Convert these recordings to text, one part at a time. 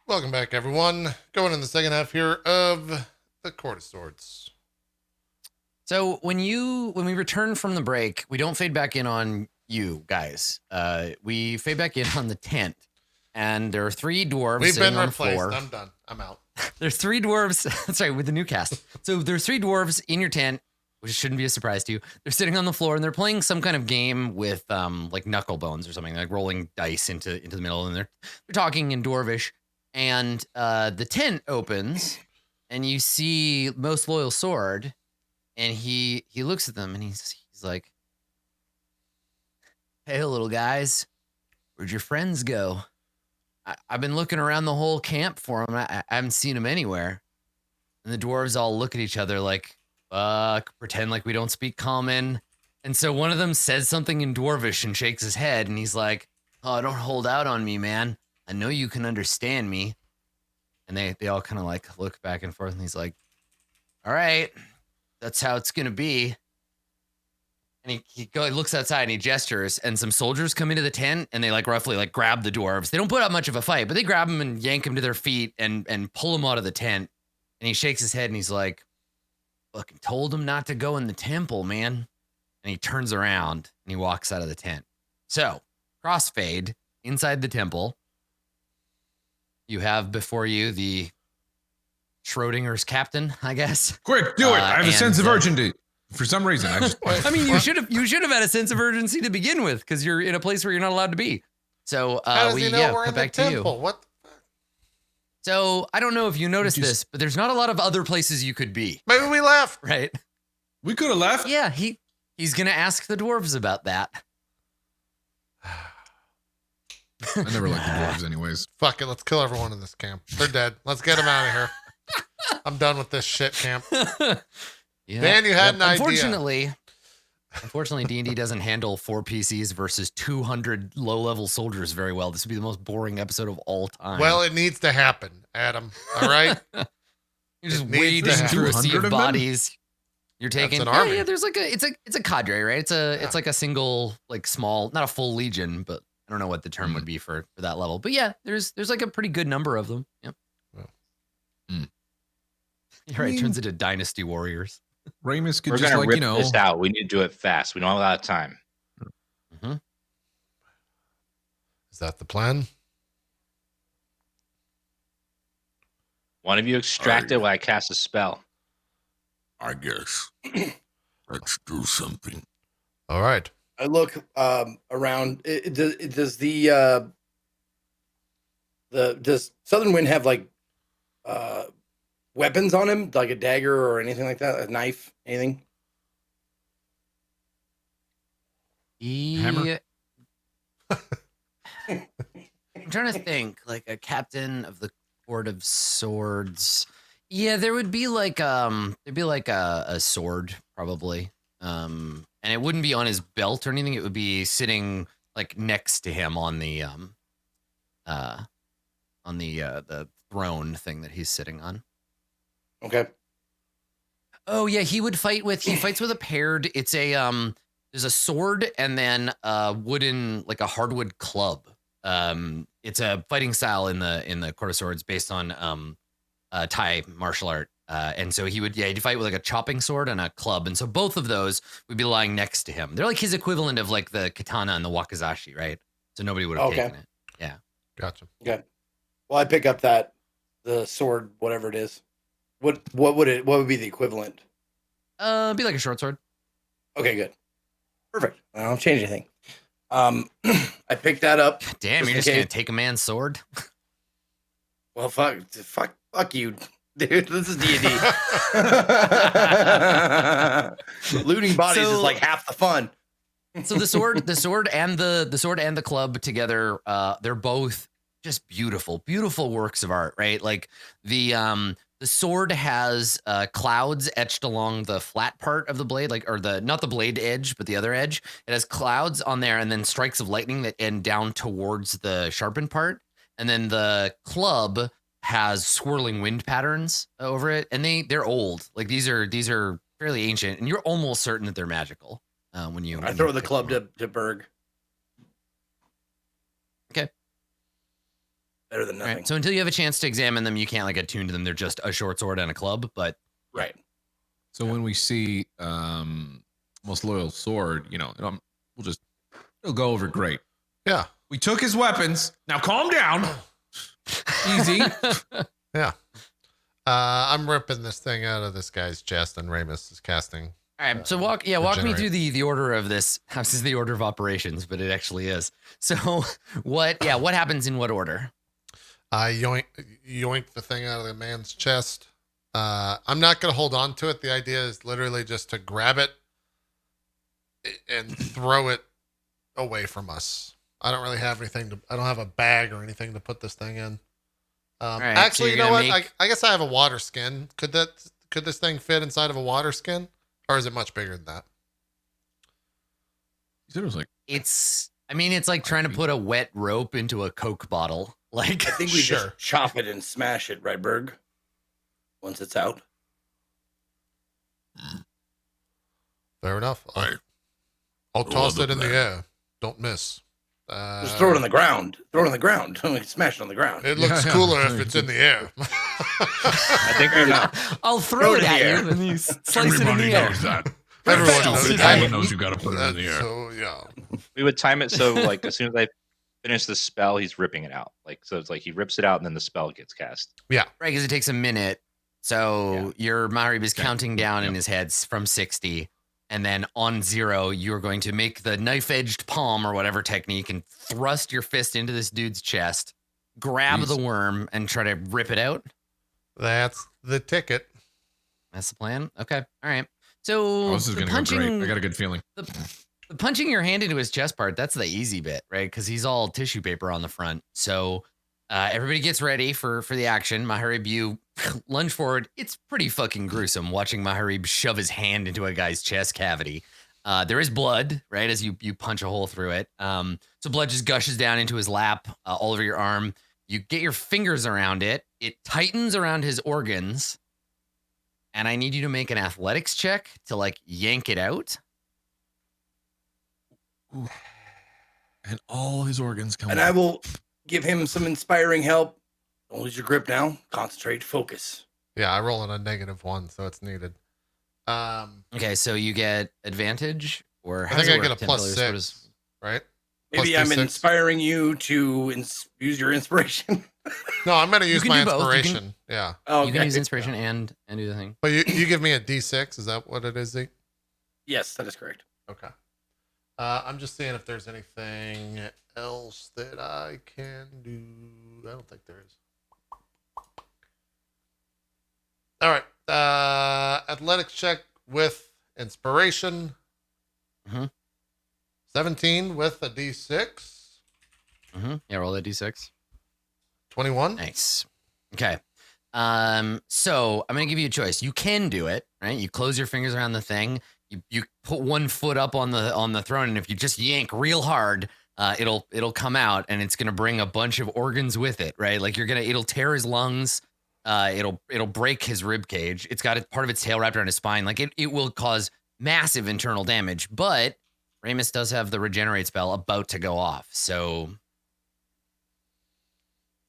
Welcome back, everyone. Going in the second half here of the Court of Swords. So when we return from the break, we don't fade back in on you guys. We fade back in on the tent, and there are three dwarves. We've been on replaced. The floor. I'm done. I'm out. There's three dwarves. Sorry, with the new cast. So there's three dwarves in your tent, which shouldn't be a surprise to you. They're sitting on the floor and they're playing some kind of game with like knuckle bones or something, like rolling dice into the middle, and they're talking in dwarvish. And the tent opens, and you see Most Loyal Sword, and he looks at them and he's like, "Hey, little guys, where'd your friends go? I've been looking around the whole camp for them. I haven't seen them anywhere." And the dwarves all look at each other like, pretend like we don't speak common. And so one of them says something in dwarvish and shakes his head, and he's like, "Oh, don't hold out on me, man. I know you can understand me." And they all kind of like look back and forth, and he's like, "All right, that's how it's gonna be." And he looks outside and he gestures, and some soldiers come into the tent, and they like roughly like grab the dwarves. They don't put up much of a fight, but they grab them and yank them to their feet and pull them out of the tent. And he shakes his head and he's like, "Fucking told him not to go in the temple, man." And he turns around and he walks out of the tent. So crossfade inside the temple. You have before you the Schrodinger's captain, I guess. Quick, do it! I have a sense of urgency. For some reason, I just. I mean, you should have had a sense of urgency to begin with, because you're in a place where you're not allowed to be. So How does he know we're come in the back to you. temple? What? So I don't know if you noticed this, but there's not a lot of other places you could be. Maybe we left. Right? We could have left. Yeah, he's gonna ask the dwarves about that. I never liked the dwarves, anyways. Fuck it. Let's kill everyone in this camp. They're dead. Let's get them out of here. I'm done with this shit camp. Yeah. Dan, you had an idea. Unfortunately, D&D doesn't handle 4 PCs versus 200 low-level soldiers very well. This would be the most boring episode of all time. Well, it needs to happen, Adam. All right? You're just wading through a sea of bodies. You're taking That's an army. Yeah, there's like it's a cadre, right? It's like a single, like small, not a full legion, but I don't know what the term would be for that level. But yeah, there's like a pretty good number of them. Yep. You're right, it turns into Dynasty Warriors. Ramus could We're just gonna like, rip this out. We need to do it fast. We don't have a lot of time. Mm-hmm. Is that the plan? One of you extract it while I cast a spell. I guess. Let's do something. All right. I look around. Does the does Southern Wind have like weapons on him, like a dagger or anything like that, a knife, anything? Hammer? I'm trying to think, like a captain of the Court of Swords. Yeah, there would be like a sword probably, and it wouldn't be on his belt or anything. It would be sitting like next to him on the throne thing that he's sitting on. Okay. Oh yeah, he fights with a paired. It's a there's a sword and then a wooden, like a hardwood club. It's a fighting style in the Court of Swords based on Thai martial art. And so he'd fight with like a chopping sword and a club. And so both of those would be lying next to him. They're like his equivalent of like the katana and the wakizashi, right? So nobody would have taken it. Yeah. Gotcha. Okay. Well, I pick up the sword, whatever it is. What would be the equivalent? It'd be like a short sword. Okay, good. Perfect. I don't change anything. I picked that up. Damn, you're just gonna take a man's sword? Well, fuck you, dude. This is D&D. Looting bodies is like half the fun. So the sword and the club together, they're both just beautiful works of art, right? Like the sword has clouds etched along the flat part of the blade, not the blade edge, but the other edge. It has clouds on there, and then strikes of lightning that end down towards the sharpened part. And then the club has swirling wind patterns over it, and they're old. Like these are fairly ancient, and you're almost certain that they're magical. When I throw the club to Berg. Okay. Better than nothing. Right. So until you have a chance to examine them, you can't like attune to them. They're just a short sword and a club. But Right. So when we see most loyal sword, it'll go over great. Yeah. We took his weapons. Now calm down. Easy. Yeah. I'm ripping this thing out of this guy's chest, and Ramus is casting. All right, so walk me Regenerate. through the order of this. This is the order of operations, but it actually is. So what happens in what order? I yoink the thing out of the man's chest. I'm not going to hold on to it. The idea is literally just to grab it and throw it away from us. I don't really have anything I don't have a bag or anything to put this thing in. Right, actually, so you know what? make- I guess I have a water skin. Could this thing fit inside of a water skin? Or is it much bigger than that? He said it was like It's like trying to put a wet rope into a Coke bottle. Like, I think we Sure. just chop it and smash it, right, Berg? Once it's out. Fair enough. Right. I'll Roll toss the it in the plan. air. Don't miss. Just throw it on the ground. Throw it on the ground. Smash it on the ground. It looks Yeah. cooler if it's in the air. I think Fair we're enough. I'll throw it in the at air. you, and you slice it in Everybody the air. knows that. Everyone Fail. knows Everyone that. knows you got to put it in the air. So yeah. we would time it so like as soon as I finish the spell, he's ripping it out. Like so, it's like he rips it out and then the spell gets cast. Right, because it takes a minute. So your Maharib is counting down in his head from 60. And then on 0, you're going to make the knife-edged palm or whatever technique and thrust your fist into this dude's chest, grab Please. the worm, and try to rip it out. That's the ticket. That's the plan? Okay. All right. So this is the gonna go great. I got a good feeling. the punching your hand into his chest part, that's the easy bit, right? Because he's all tissue paper on the front. So everybody gets ready for the action. Maharib, you lunge forward. It's pretty fucking gruesome watching Maharib shove his hand into a guy's chest cavity. There is blood, right, as you punch a hole through it. So blood just gushes down into his lap, all over your arm. You get your fingers around it. It tightens around his organs. And I need you to make an athletics check to like yank it out. And all his organs come And I will give him some inspiring help. Don't lose your grip now. Concentrate, focus. Yeah, I roll on a -1, so it's needed. Okay, so you get advantage, or I how think does it I get work? a 10 pillars, what +6, is- right? Maybe Plus I'm D6. inspiring you to use your inspiration. No, I'm going to use can my do both. You can- inspiration. Yeah. Okay. You can use inspiration and do the thing. But you give me a D6. Is that what it is, Zeke? Yes, that is correct. Okay. I'm just seeing if there's anything else that I can do. I don't think there is. All right. Athletics check with inspiration. Mhm. 17 with a D6. Yeah, roll that d6. 21. Nice. Okay. So I'm gonna give you a choice. You can do it, right? You close your fingers around the thing. You put one foot up on the throne, and if you just yank real hard, it'll come out, and it's gonna bring a bunch of organs with it, right? Like it'll tear his lungs. It'll break his rib cage. It's got part of its tail wrapped around his spine. Like it will cause massive internal damage. But Ramus does have the regenerate spell about to go off. So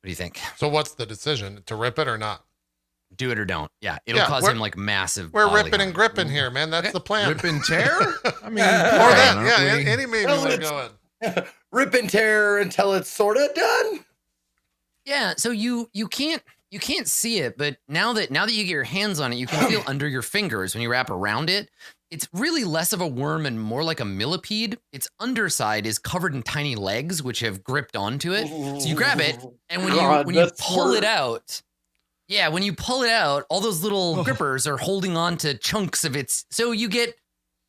what do you think? So what's the decision? To rip it or not? Do it or don't. Yeah, it'll Yeah, cause we're- him like massive. We're bodily ripping and harm. gripping here, man. That's the plan. Rip and tear? I mean, Or fine, that. aren't Yeah, we? any maybe Well, way it's- going. Rip and tear until it's sort of done. Yeah, so you can't see it, but now that you get your hands on it, you can feel under your fingers when you wrap around it. It's really less of a worm and more like a millipede. Its underside is covered in tiny legs which have gripped onto it. So you grab it, and when you that's pull smart. it out, yeah, when you pull it out, all those little grippers are holding on to chunks of its. So you get,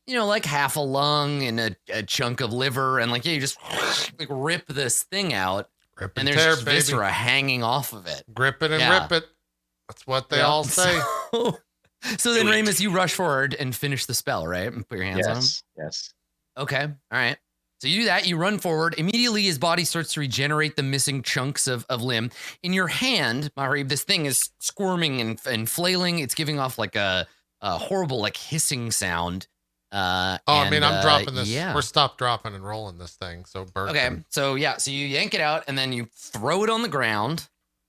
like half a lung and a chunk of liver, and you just like rip this thing out, Rip and and there's tear, just baby. viscera hanging off of it. Grip it and Yeah. rip it. That's what they Yeah. all say. So then, Do it. Ramus, you rush forward and finish the spell, right? And put your hands on him. Yes. Okay. All right. So you do that. You run forward. Immediately, his body starts to regenerate the missing chunks of limb. In your hand, Maharib, this thing is squirming and flailing. It's giving off like a horrible, hissing sound. I mean, I'm dropping this. Yeah. We're stop dropping and rolling this thing. So Berg. Okay. So yeah. So you yank it out and then you throw it on the ground.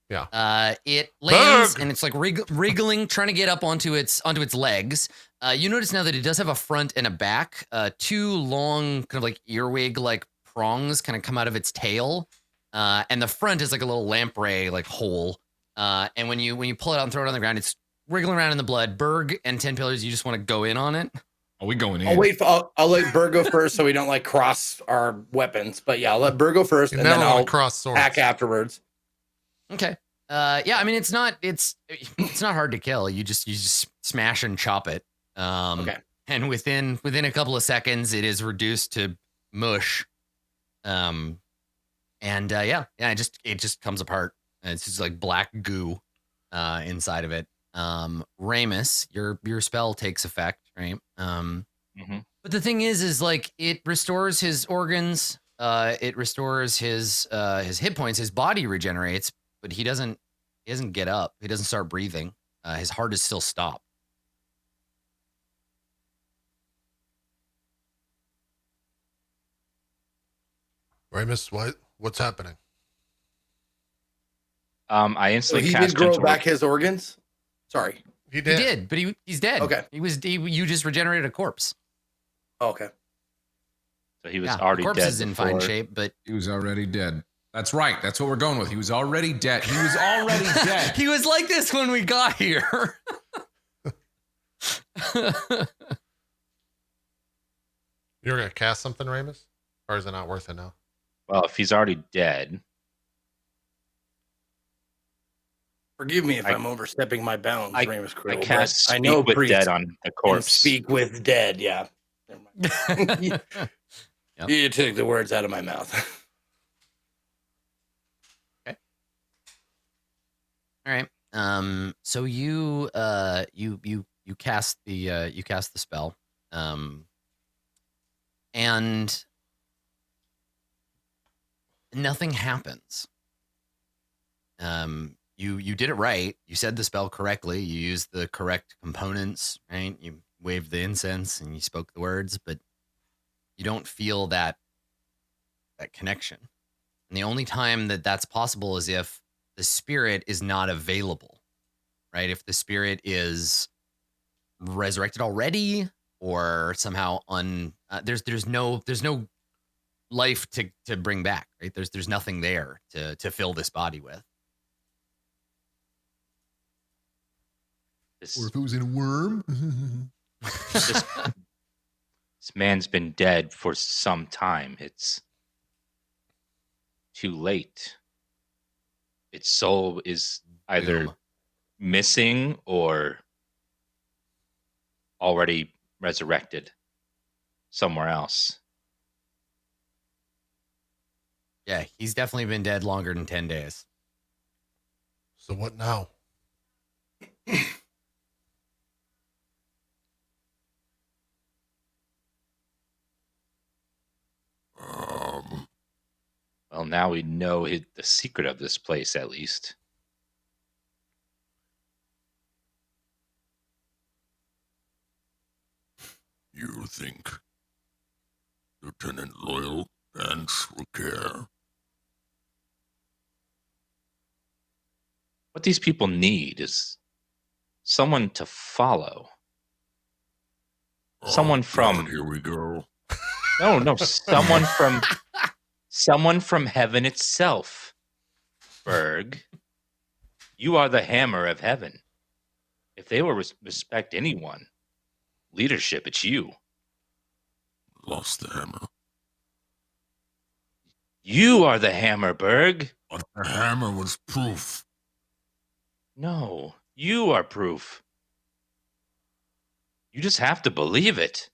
Yeah. It lands Berg! and it's like wriggling, trying to get up onto its legs. You notice now that it does have a front and a back. Two long, kind of like earwig like prongs, kind of come out of its tail. And the front is like a little lamprey like hole. And when you pull it out and throw it on the ground, it's wriggling around in the blood. Berg and 10 Pillars, you just want to go in on it? Are we going in? I'll let Berg go first so we don't like cross our weapons. But yeah, I'll let Berg go first You and never then want I'll to cross swords. hack afterwards. Okay. Yeah, I mean it's not hard to kill. You just smash and chop it. Okay. And within a couple of seconds it is reduced to mush. Yeah, it just comes apart. It's just like black goo inside of it. Ramus, your spell takes effect, right? But the thing is like it restores his organs, it restores his hit points, his body regenerates, but he doesn't get up. He doesn't start breathing. His heart is still stopped. Ramus, what's happening? I So instantly he cast did grow gentle back his organs? Sorry. He He did. did, but he's dead. Okay. You just regenerated a corpse. Oh, okay. So he was Yeah, already the corpse dead. is in fine before. shape, but He was already dead. That's right. That's what we're going with. He was already dead. He was already dead. he was like this when we got here. You're gonna cast something, Ramus, or is it not worth it now? Well, if he's already dead, Forgive me if I- I'm overstepping my bounds, I- Ramus I Krill, but cast I speak know with priest dead on the and corpse. speak with dead, yeah. Never mind. Yep. You took the words out of my mouth. All right. So you cast the spell. And nothing happens. You did it right. You said the spell correctly. You used the correct components, right? You waved the incense and you spoke the words, but you don't feel that connection. And the only time that that's possible is if the spirit is not available, right? If the spirit is resurrected already or somehow there's no life to bring back, right? There's nothing there to fill this body with. This, Or if it was in a worm. this man's been dead for some time. It's too late. Its soul is either Boom. missing or already resurrected somewhere else. Yeah, he's definitely been dead longer than 10 days. So what now? Well, now we know the secret of this place, at least. You think Lieutenant Loyal Dance will care? What these people need is someone to follow. Someone Oh, from- God, here we go. No, someone from heaven itself. Berg, you are the hammer of heaven. If they will respect anyone, leadership, it's you. Lost the hammer. You are the hammer, Berg. But the hammer was proof. No, you are proof. You just have to believe it.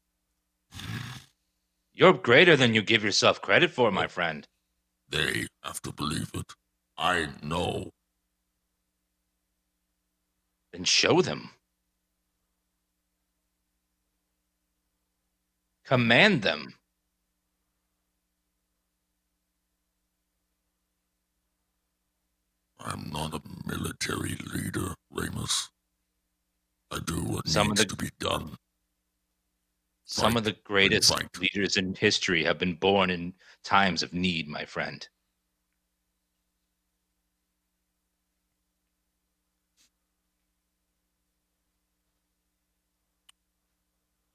You're greater than you give yourself credit for, my friend. They have to believe it. I know. Then show them. Command them. I'm not a military leader, Ramus. I do what Some of needs the- to be done. Some of the greatest fight. leaders in history have been born in times of need, my friend.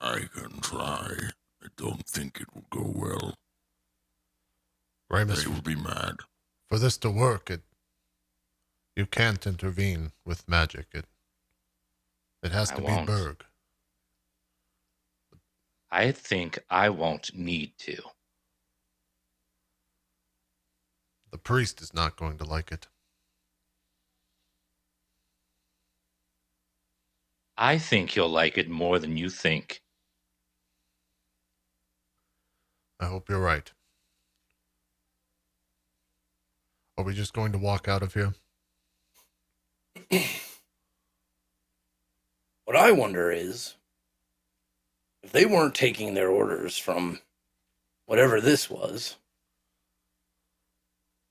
I can try. I don't think it will go well. Ramus, They will be mad. for this to work, you can't intervene with magic. It has I to won't. be Berg. I think I won't need to. The priest is not going to like it. I think you'll like it more than you think. I hope you're right. Are we just going to walk out of here? What I wonder is, if they weren't taking their orders from whatever this was,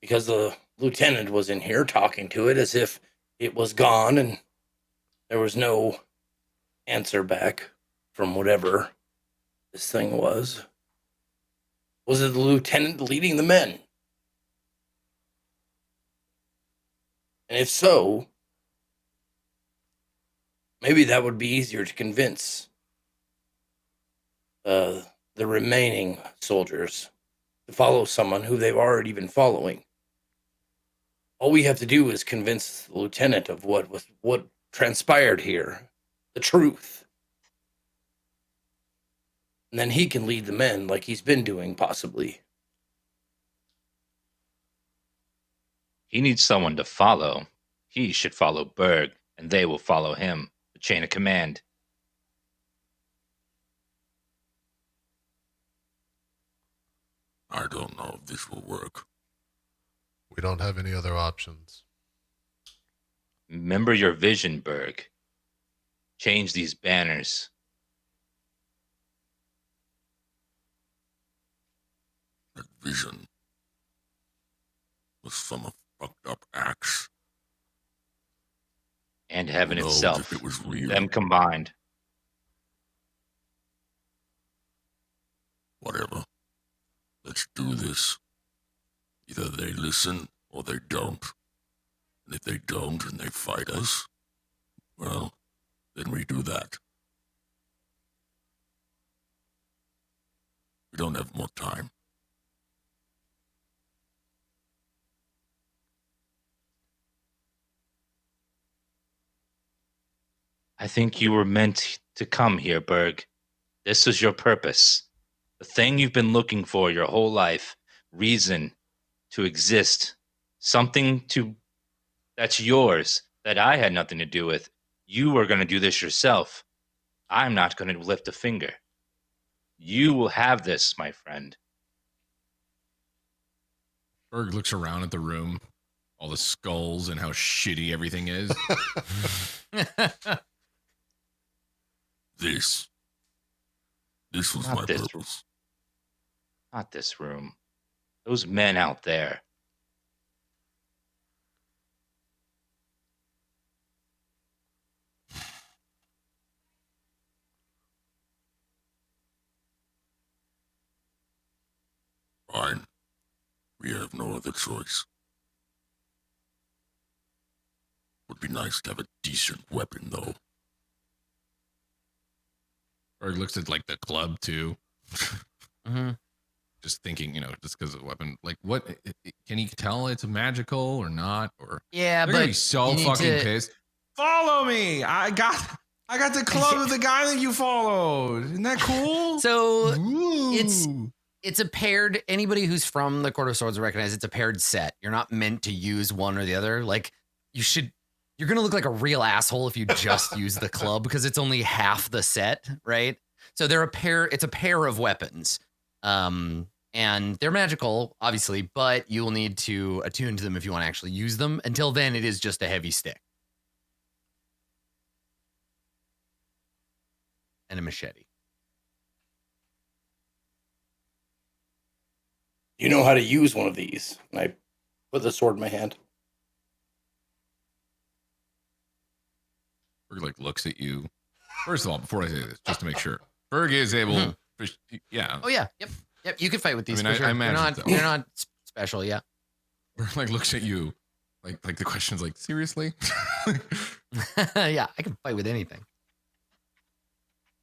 because the lieutenant was in here talking to it as if it was gone and there was no answer back from whatever this thing was. Was it the lieutenant leading the men? And if so, maybe that would be easier to convince the remaining soldiers to follow someone who they've already been following. All we have to do is convince the lieutenant of what transpired here, the truth. And then he can lead the men like he's been doing, possibly. He needs someone to follow. He should follow Berg, and they will follow him. The chain of command. I don't know if this will work. We don't have any other options. Remember your vision, Berg. Change these banners. That vision was from a fucked up axe. And heaven Who knows itself. if it was real. Them combined. Whatever. Let's do this. Either they listen or they don't. And if they don't and they fight us, well, then we do that. We don't have more time. I think you were meant to come here, Berg. This was your purpose. The thing you've been looking for your whole life. Reason to exist. Something that's yours that I had nothing to do with. You are going to do this yourself. I'm not going to lift a finger. You will have this, my friend. Berg looks around at the room, all the skulls and how shitty everything is. This was Not my this. purpose. Not this room. Those men out there. Fine. We have no other choice. Would be nice to have a decent weapon, though. Berg looks at like the club too. Mm-hmm. Just thinking, just because of the weapon, like what can he tell it's magical or not? Or Yeah, they're but gonna be so you need fucking to- pissed. Follow me. I got the club of the guy that you followed. Isn't that cool? So Ooh. it's a paired. Anybody who's from the Court of Swords will recognize it's a paired set. You're not meant to use one or the other. Like you're gonna look like a real asshole if you just use the club because it's only half the set, right? So they're a pair. It's a pair of weapons, and they're magical, obviously, but you will need to attune to them if you want to actually use them. Until then, it is just a heavy stick and a machete. You know how to use one of these. And I put the sword in my hand. Berg like looks at you. First of all, before I say this, just to make sure. Berg is able. Mhm. Yeah. Oh yeah, yep. You can fight with these mean, for sure. I imagine so. They're not special. Yeah. Berg like looks at you, like the question's like, seriously? Yeah, I can fight with anything.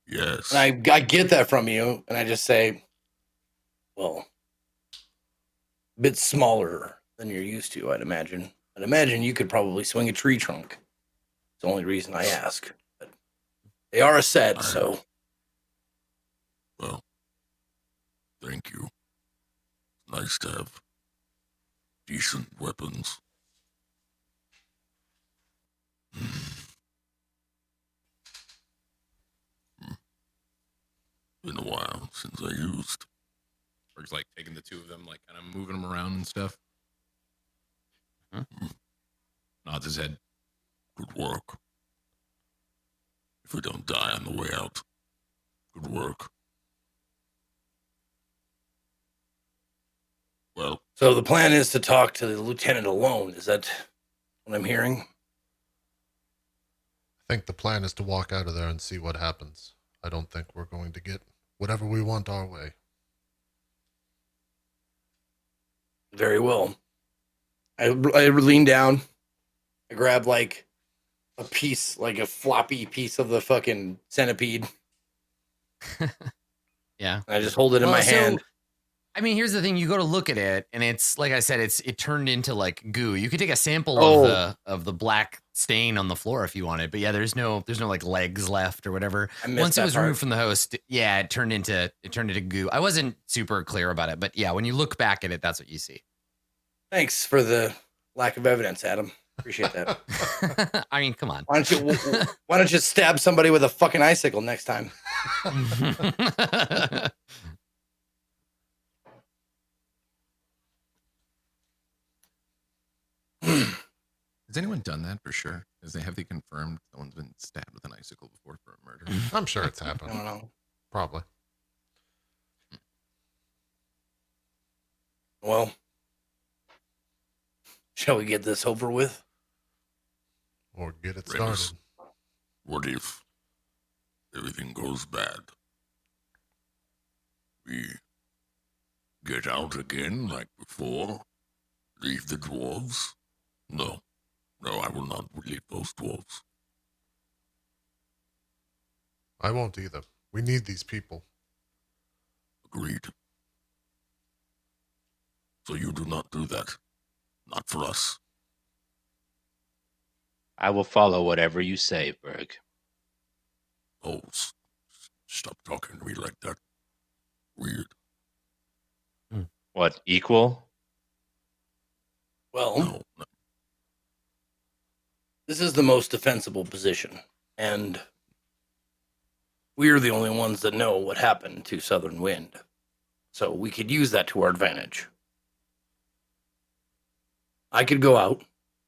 Yes. And I get that from you, and I just say, well, a bit smaller than you're used to, I'd imagine. I'd imagine you could probably swing a tree trunk. It's the only reason I ask. But they are a set, so. Well, thank you. Nice to have decent weapons. Been a while since I used. Berg's like taking the two of them, like kind of moving them around and stuff. Nods his head. Good work. If we don't die on the way out, good work. Well, So the plan is to talk to the lieutenant alone. Is that what I'm hearing? I think the plan is to walk out of there and see what happens. I don't think we're going to get whatever we want our way. Very well. I lean down. I grab like a piece, like a floppy piece of the fucking centipede. Yeah. And I just hold it in my hand. I mean, here's the thing: you go to look at it, and it's like I said, it turned into like goo. You could take a sample of the black stain on the floor if you wanted, but yeah, there's no like legs left or whatever. Once it was removed from the host, yeah, it turned into goo. I wasn't super clear about it, but yeah, when you look back at it, that's what you see. Thanks for the lack of evidence, Adam. Appreciate that. I mean, come on. Why don't you stab somebody with a fucking icicle next time? Has anyone done that for sure? Have they confirmed someone's been stabbed with an icicle before for a murder? I'm sure it's I happened. don't know. Probably. Well, shall we get this over with? Or get it Remus, started. what if everything goes bad? We get out again like before? Leave the dwarves? No, I will not leave those dwarves. I won't either. We need these people. Agreed. So you do not do that. Not for us. I will follow whatever you say, Berg. Oh, stop talking to me like that. Weird. What, equal? Well, No. this is the most defensible position, and we're the only ones that know what happened to Southern Wind. So we could use that to our advantage. I could go out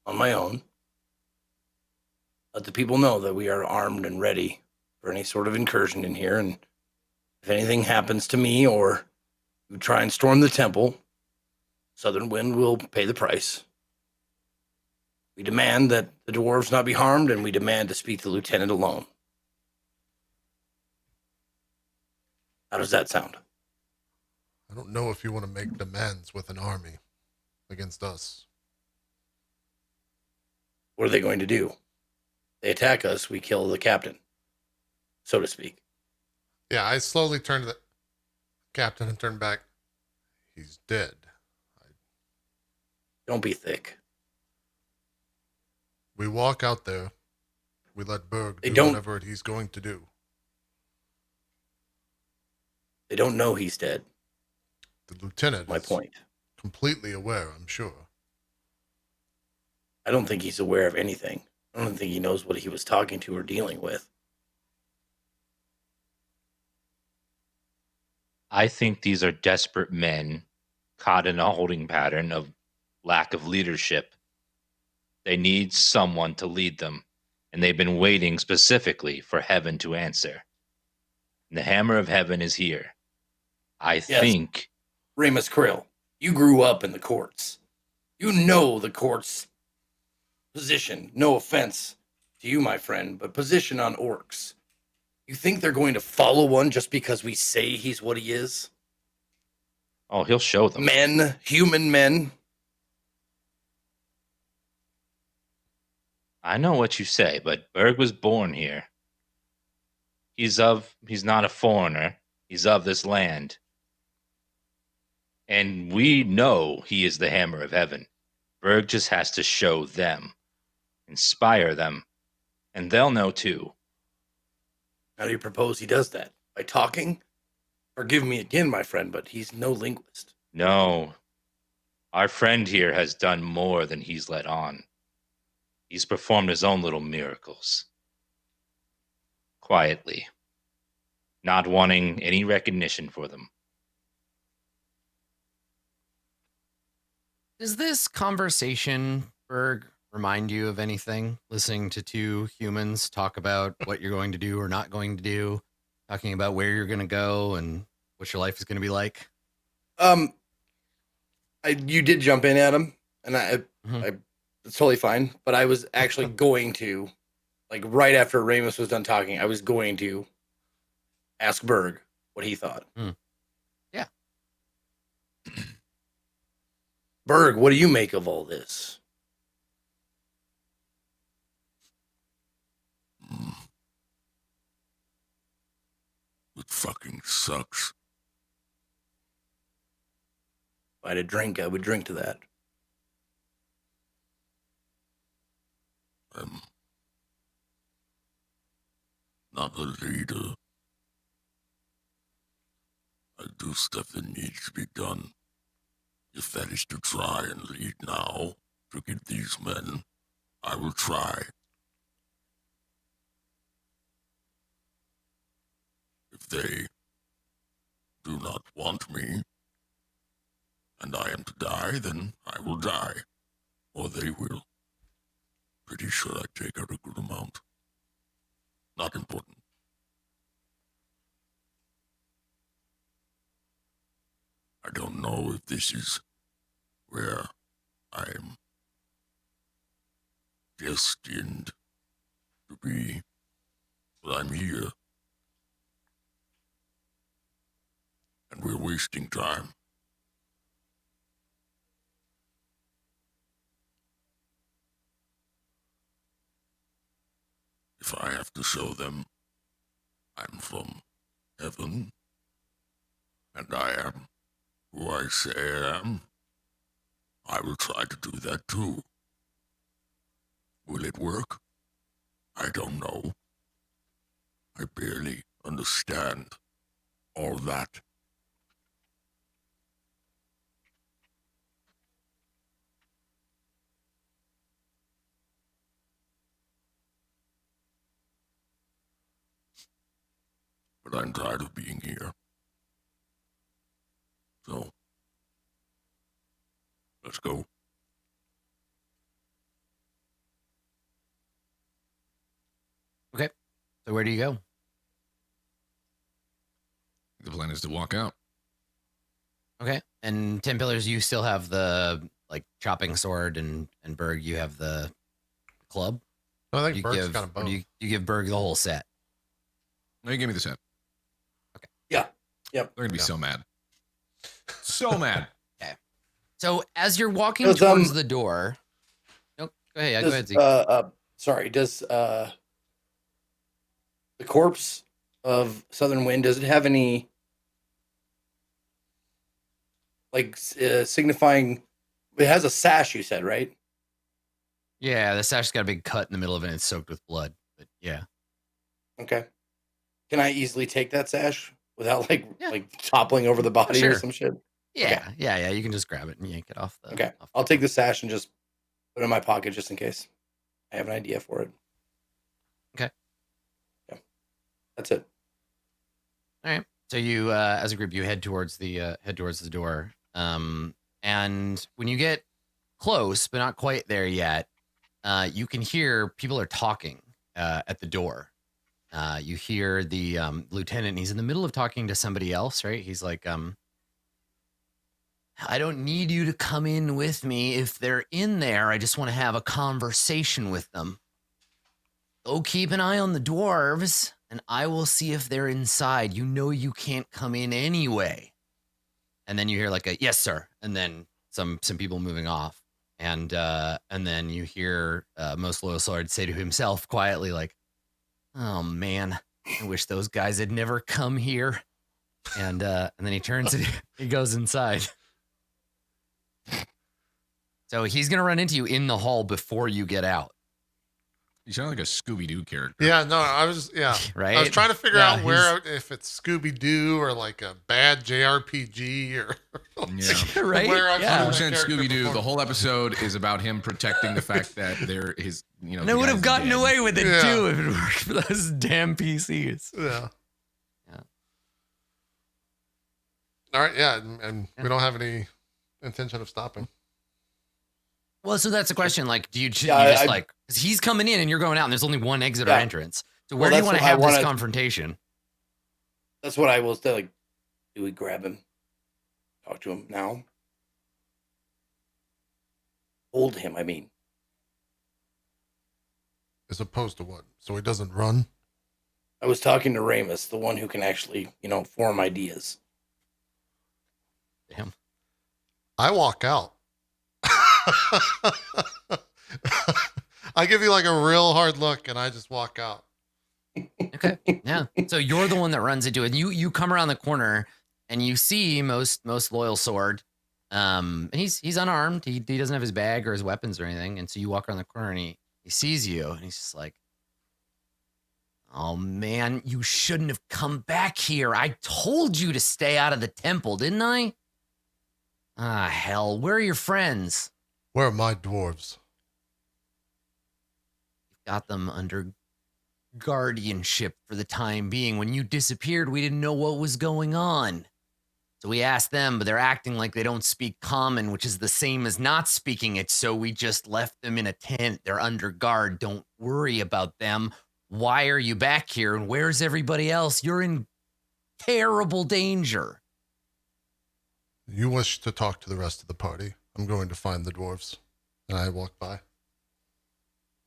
on my own, let the people know that we are armed and ready for any sort of incursion in here, and if anything happens to me or you try and storm the temple, Southern Wind will pay the price. We demand that the dwarves not be harmed, and we demand to speak to the lieutenant alone. How does that sound? I don't know if you want to make demands with an army against us. What are they going to do? They attack us, we kill the captain, so to speak. Yeah, I slowly turned to the captain and turned back. He's dead. Don't be thick. We walk out there. We let Berg They do don't- whatever he's going to do. They don't know he's dead. The lieutenant My is point. completely aware, I'm sure. I don't think he's aware of anything. I don't think he knows what he was talking to or dealing with. I think these are desperate men caught in a holding pattern of lack of leadership. They need someone to lead them, and they've been waiting specifically for heaven to answer. And the hammer of heaven is here. I think Remus Krill, you grew up in the courts. You know the court's position. No offense to you, my friend, but position on orcs. You think they're going to follow one just because we say he's what he is? Oh, he'll show them. Men, human men. I know what you say, but Berg was born here. He's not a foreigner. He's of this land. And we know he is the hammer of heaven. Berg just has to show them, inspire them, and they'll know too. How do you propose he does that? By talking? Forgive me again, my friend, but he's no linguist. No, our friend here has done more than he's let on. He's performed his own little miracles. Quietly, not wanting any recognition for them. Does this conversation, Berg, remind you of anything? Listening to two humans talk about what you're going to do or not going to do, talking about where you're going to go and what your life is going to be like? You did jump in at him, and Mhm. it's totally fine. But I was actually going to, like, right after Ramus was done talking, I was going to ask Berg what he thought. Yeah. Berg, what do you make of all this? It fucking sucks. If I had a drink, I would drink to that. I'm not a leader. I do stuff that needs to be done. If that is to try and lead now to get these men, I will try. If they do not want me, and I am to die, then I will die. Or they will. Pretty sure I take out a good amount. Not important. I don't know if this is where I'm destined to be, but I'm here. And we're wasting time. If I have to show them I'm from heaven, and I am who I say I am, I will try to do that too. Will it work? I don't know. I barely understand all that. But I'm tired of being here. So, let's go. Okay. So where do you go? The plan is to walk out. Okay. And 10 Pillars, you still have the like chopping sword, and Berg, you have the club. I think You Berg's give, got a or bow. you give Berg the whole set. No, you give me the set. Yeah. Yep. They're gonna be Yeah. so mad. So mad. So as you're walking Does, towards the door, nope. Go ahead. Yeah, go ahead. Zeke. Sorry, does the corpse of Southern Wind, does it have any like signifying? It has a sash, you said, right? Yeah, the sash's got a big cut in the middle of it, and it's soaked with blood. But yeah. Okay. Can I easily take that sash without like Yeah. like toppling over the body or Sure. some shit? Yeah, yeah. You can just grab it and yank it off the. Okay. off I'll take the sash and just put it in my pocket just in case I have an idea for it. Okay. Yeah. That's it. All right. So you, as a group, you head towards the door. And when you get close, but not quite there yet, you can hear people are talking at the door. You hear the lieutenant, and he's in the middle of talking to somebody else, right? He's like, I don't need you to come in with me. If they're in there, I just want to have a conversation with them. Go keep an eye on the dwarves, and I will see if they're inside. You know you can't come in anyway. And then you hear like a yes, sir, and then some people moving off. And then you hear Most Loyal Sword say to himself quietly, like, "Oh man, I wish those guys had never come here." And then he turns and he goes inside. So he's gonna run into you in the hall before you get out. You sound like a Scooby-Doo character. Yeah, no, I was Right? I was trying to figure Yeah, out where if it's Scooby Doo or like a bad JRPG or Yeah. Right? where I've Yeah. seen that 100% character Scooby-Doo. before. The whole episode is about him protecting the fact that there is, you know. And they would have gotten away with it Yeah. too if it worked for those damn PCs. Yeah. Yeah. All right, yeah, and we don't have any intention of stopping. Well, so that's the question. Like, do you just Yeah, like, because he's coming in and you're going out, and there's only one exit or Yeah. entrance. So Well, where do you that's want to what I have this wanna- confrontation? That's what I will say. Like, do we grab him? Talk to him now? Hold him, I mean. As opposed to what? So he doesn't run? I was talking to Ramus, the one who can actually, form ideas. Damn. I walk out. I give you like a real hard look and I just walk out. Okay. Yeah. So you're the one that runs into it. And you come around the corner and you see most Loyal Sword. And he's unarmed. He doesn't have his bag or his weapons or anything. And so you walk around the corner and he sees you and he's just like, "Oh man, you shouldn't have come back here. I told you to stay out of the temple, didn't I? Ah, hell. Where are your friends? Where are my dwarves? Got them under guardianship for the time being. When you disappeared, we didn't know what was going on. So we asked them, but they're acting like they don't speak common, which is the same as not speaking it. So we just left them in a tent. They're under guard. Don't worry about them. Why are you back here? And where's everybody else? You're in terrible danger." You wish to talk to the rest of the party. I'm going to find the dwarves. And I walk by.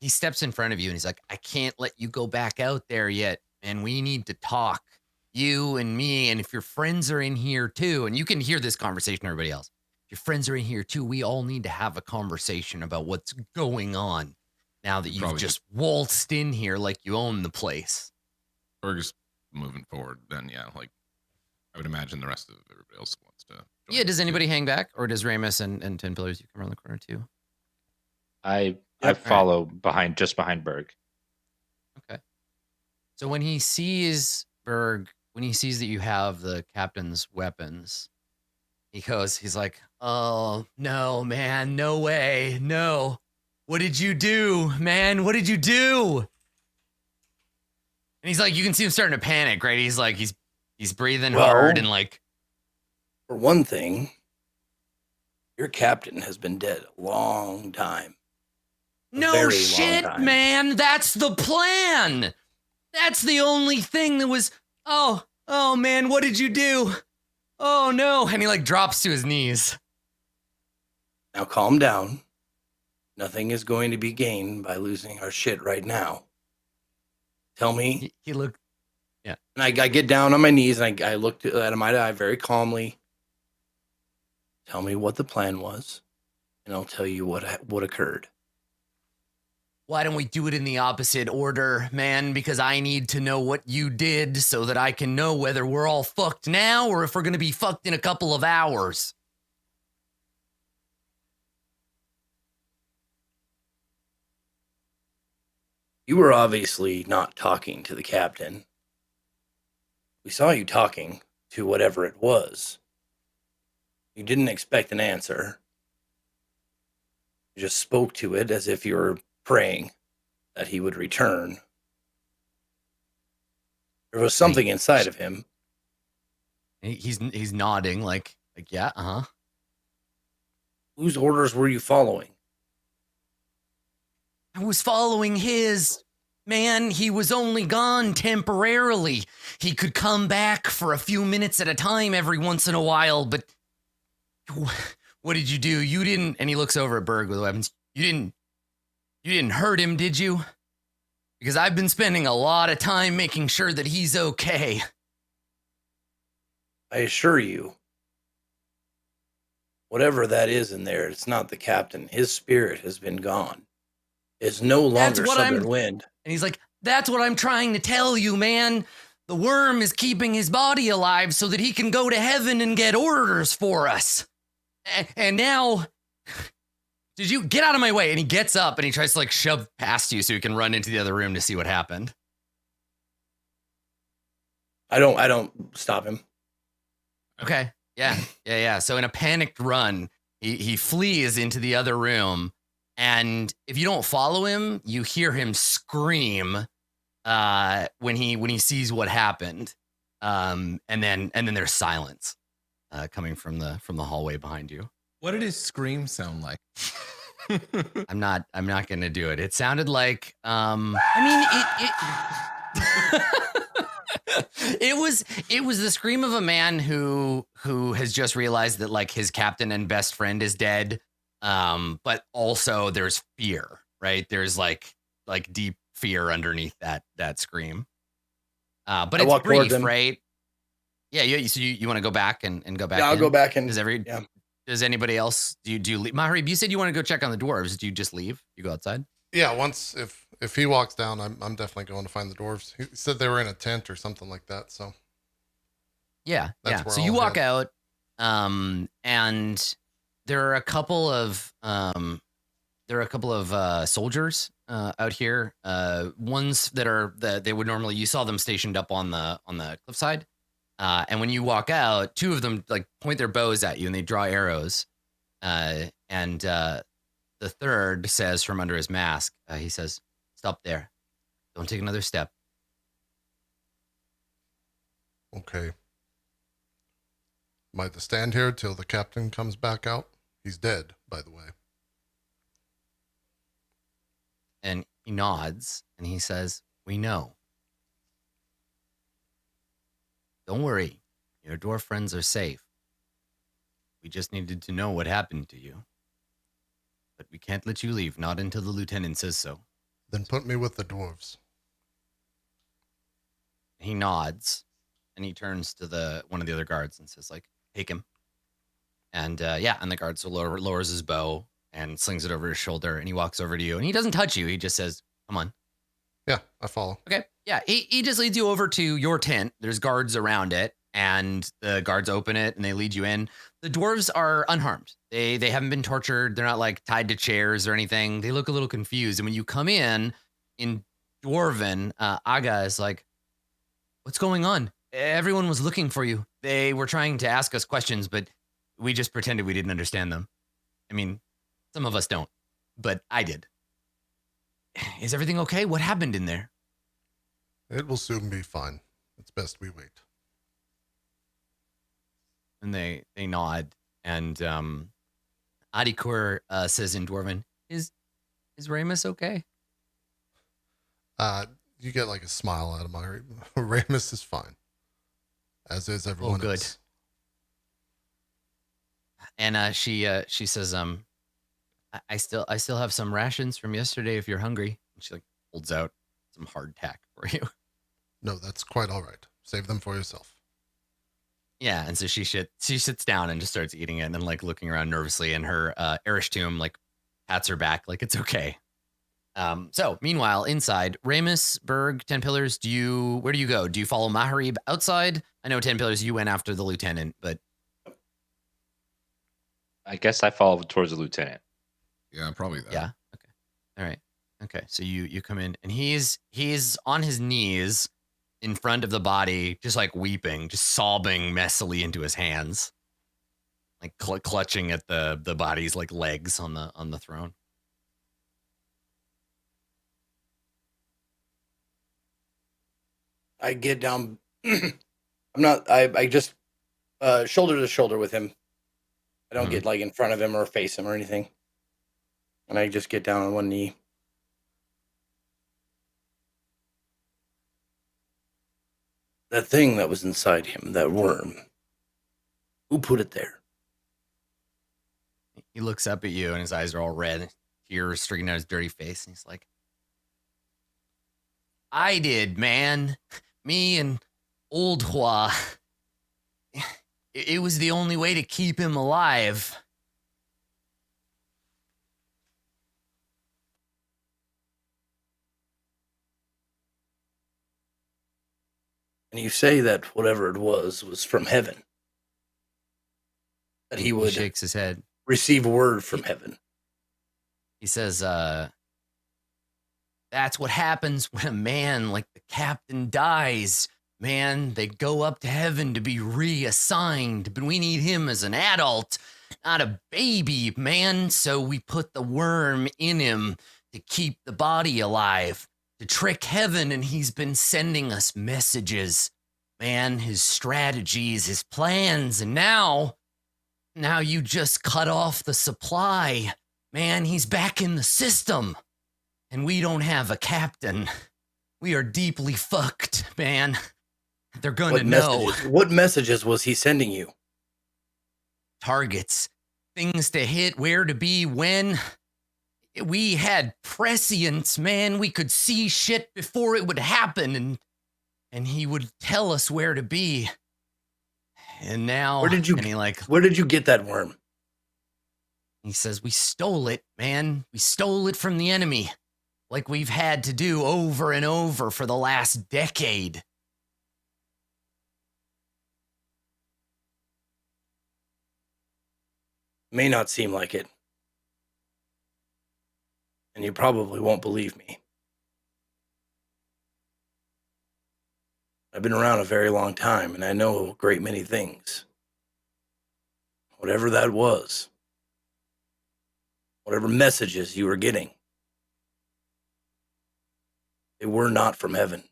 He steps in front of you and he's like, "I can't let you go back out there yet. And we need to talk. You and me. And if your friends are in here too," and you can hear this conversation, everybody else. "If your friends are in here too, we all need to have a conversation about what's going on now that you've Probably just waltzed in here like you own the place." Berg's moving forward. Then yeah, like I would imagine the rest of everybody else wants to. join Yeah, does too. anybody hang back? Or does Ramus and 10 Pillars, you come around the corner too? I Yep. follow just behind Berg. So when he sees Berg, when he sees that you have the captain's weapons, he's like, "Oh, no, man, no way, no. What did you do, man? What did you do?" And he's like, you can see him starting to panic, right? He's like, he's breathing Well- hard and like, For one thing, your captain has been dead a long time. "No very long shit, time. man. That's the plan. That's the only thing that was, oh, man, what did you do? Oh, no." And he like drops to his knees. Now calm down. Nothing is going to be gained by losing our shit right now. Tell me. He looked, And I get down on my knees and I looked at him eye to eye very calmly. Tell me what the plan was, and I'll tell you what occurred. "Why don't we do it in the opposite order, man? Because I need to know what you did so that I can know whether we're all fucked now or if we're going to be fucked in a couple of hours." You were obviously not talking to the captain. We saw you talking to whatever it was. You didn't expect an answer. You just spoke to it as if you were praying that he would return. There was something inside of him. He's nodding like yeah, uh-huh. Whose orders were you following? I was following his. Man, he was only gone temporarily. He could come back for a few minutes at a time every once in a while, but what did you do? You didn't, and he looks over at Berg with the weapons. You didn't hurt him, did you? because I've been spending a lot of time making sure that he's okay. I assure you, whatever that is in there, it's not the captain. His spirit has been gone. It's no longer Southern Wind. And he's like, that's what I'm trying to tell you, man. The worm is keeping his body alive so that he can go to heaven and get orders for us. And now, did you get out of my way? And he gets up and he tries to like shove past you so he can run into the other room to see what happened. I don't stop him. Okay. Yeah. So in a panicked run, he flees into the other room. And if you don't follow him, you hear him scream when he sees what happened. And then there's silence coming from the hallway behind you. What did his scream sound like? I'm not gonna do it. It sounded like it was the scream of a man who has just realized that like his captain and best friend is dead. But also there's fear, right? There's like deep fear underneath that scream. But it's brief, right? Yeah. So you want to go back and go back? Yeah, I'll go back and does anybody else? Do you leave? Maharib, you said you want to go check on the dwarves. Do you just leave? You go outside? Yeah, once if he walks down, I'm definitely going to find the dwarves. He said they were in a tent or something like that. So yeah. So you walk out, and there are a couple of soldiers out here. Ones that they would normally, you saw them stationed up on the cliffside. And when you walk out, two of them like point their bows at you and they draw arrows. And the third says from under his mask, he says, "Stop there. Don't take another step." Okay. Am I to stand here till the captain comes back out? He's dead, by the way. And he nods and he says, "We know. Don't worry. Your dwarf friends are safe. We just needed to know what happened to you. But we can't let you leave, not until the lieutenant says so." Then put me with the dwarves. He nods and he turns to one of the other guards and says, like, "Take him." And and the guard lowers his bow and slings it over his shoulder and he walks over to you and he doesn't touch you. He just says, "Come on." Yeah, I follow. Okay. Yeah. He just leads you over to your tent. There's guards around it and the guards open it and they lead you in. The dwarves are unharmed. They haven't been tortured. They're not like tied to chairs or anything. They look a little confused. And when you come in Dwarven, Aga is like, "What's going on? Everyone was looking for you. They were trying to ask us questions, but we just pretended we didn't understand them. I mean, some of us don't, but I did. Is everything okay? What happened in there?" It will soon be fine. It's best we wait. And they nod. And Adikur says in Dwarven, Is Ramus okay?" You get like a smile out of my Ramus is fine. As is everyone good. else. And she says, I still have some rations from yesterday if you're hungry. And she like holds out some hardtack for you. No, that's quite all right. Save them for yourself. Yeah, and so she sits down and just starts eating it and then like looking around nervously, and her Erishtum like pats her back like it's okay. So meanwhile, inside, Ramus, Berg, 10 Pillars, where do you go? Do you follow Maharib outside? I know 10 Pillars, you went after the lieutenant, but I guess I follow towards the lieutenant. Yeah, probably that. Yeah. Okay. All right. Okay. So you come in and he's on his knees in front of the body, just like weeping, just sobbing messily into his hands, like clutching at the body's like legs on the throne. I get down. I just shoulder to shoulder with him. I don't get like in front of him or face him or anything. And I just get down on one knee. That thing that was inside him, that worm, who put it there? He looks up at you and his eyes are all red, tears streaking out his dirty face. And he's like, I did, man. Me and Old Hua. It was the only way to keep him alive. And you say that whatever it was from heaven. That he would shakes his head. Receive word from heaven. He says, that's what happens when a man like the captain dies. Man, they go up to heaven to be reassigned, but we need him as an adult, not a baby, man. So we put the worm in him to keep the body alive, to trick heaven, and he's been sending us messages, man, his strategies, his plans, and now you just cut off the supply. Man, he's back in the system, and we don't have a captain. We are deeply fucked, man. They're gonna know. What messages was he sending you? Targets, things to hit, where to be, when. We had prescience, man. We could see shit before it would happen, and he would tell us where to be. And now, where did you get that worm? He says, we stole it, man. We stole it from the enemy, like we've had to do over and over for the last decade. May not seem like it. And you probably won't believe me. I've been around a very long time, and I know a great many things. Whatever that was, whatever messages you were getting, they were not from heaven.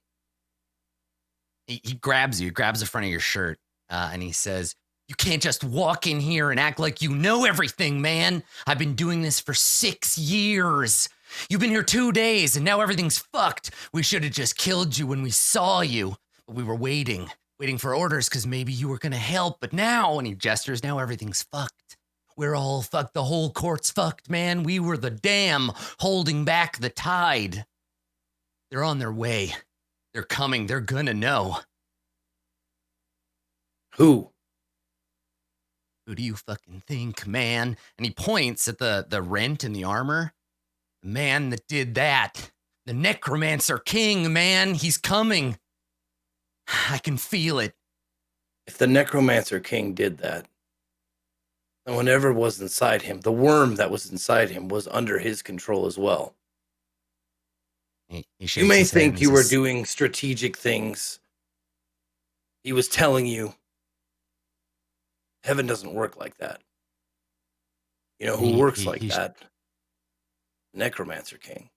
He grabs you, grabs the front of your shirt, and he says, you can't just walk in here and act like you know everything, man. I've been doing this for 6 years. You've been here 2 days, and now everything's fucked. We should have just killed you when we saw you. But we were waiting for orders because maybe you were going to help. But now, and he gestures, now everything's fucked. We're all fucked. The whole court's fucked, man. We were the dam holding back the tide. They're on their way. They're coming. They're going to know. Who? Who do you fucking think, man? And he points at the rent in the armor. The man that did that. The Necromancer King, man. He's coming. I can feel it. If the Necromancer King did that, then whatever was inside him, the worm that was inside him, was under his control as well. You may think you were doing strategic things. He was telling you. Heaven doesn't work like that. You know who works like that? Necromancer King.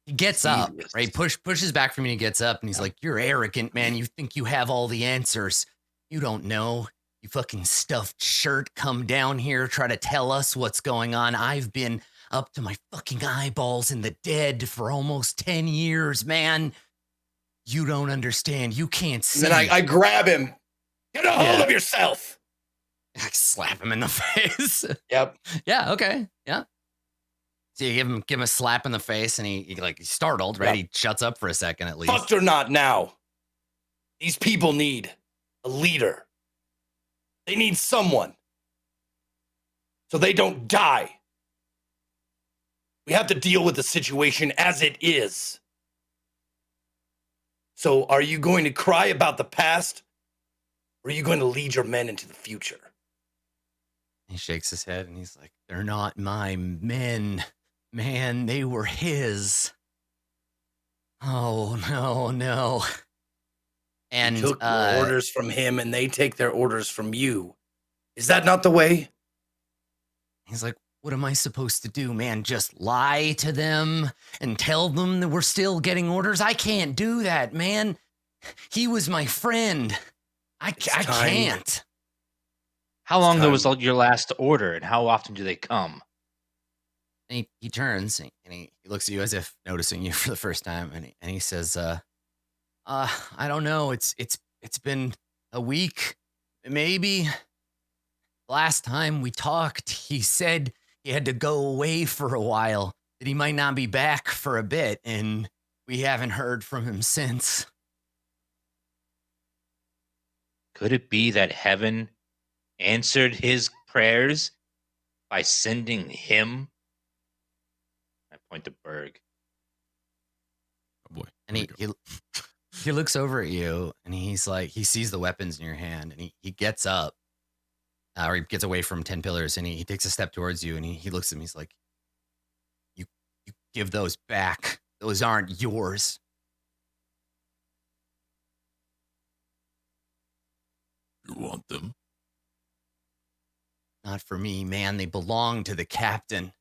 He gets up, right? Pushes back from me and gets up, and he's like, you're arrogant, man. You think you have all the answers. You don't know. You fucking stuffed shirt. Come down here, try to tell us what's going on. I've been up to my fucking eyeballs in the dead for almost 10 years, man. You don't understand. You can't see. And then I grab him. Get a hold of yourself. I slap him in the face. Yep. Yeah, okay. Yeah. So you give him a slap in the face, and he's startled, right? Yep. He shuts up for a second at least. Fucked or not now. These people need a leader. They need someone. So they don't die. We have to deal with the situation as it is. So are you going to cry about the past, or are you going to lead your men into the future? He shakes his head and he's like, they're not my men. Man, they were his. Oh, no. And you took your orders from him, and they take their orders from you. Is that not the way? He's like, what am I supposed to do, man? Just lie to them and tell them that we're still getting orders? I can't do that, man. He was my friend. I can't. How long was your last order, and how often do they come? And he turns and he looks at you as if noticing you for the first time, and he says, I don't know. It's been a week, maybe. Last time we talked, he said he had to go away for a while, that he might not be back for a bit, and we haven't heard from him since. Could it be that heaven answered his prayers by sending him? I point to Berg. Oh boy. And Here we go. he looks over at you and he's like, he sees the weapons in your hand and he gets up, or he gets away from 10 pillars and he takes a step towards you and he looks at me. He's like, you give those back. Those aren't yours. You want them? Not for me, man. They belong to the captain.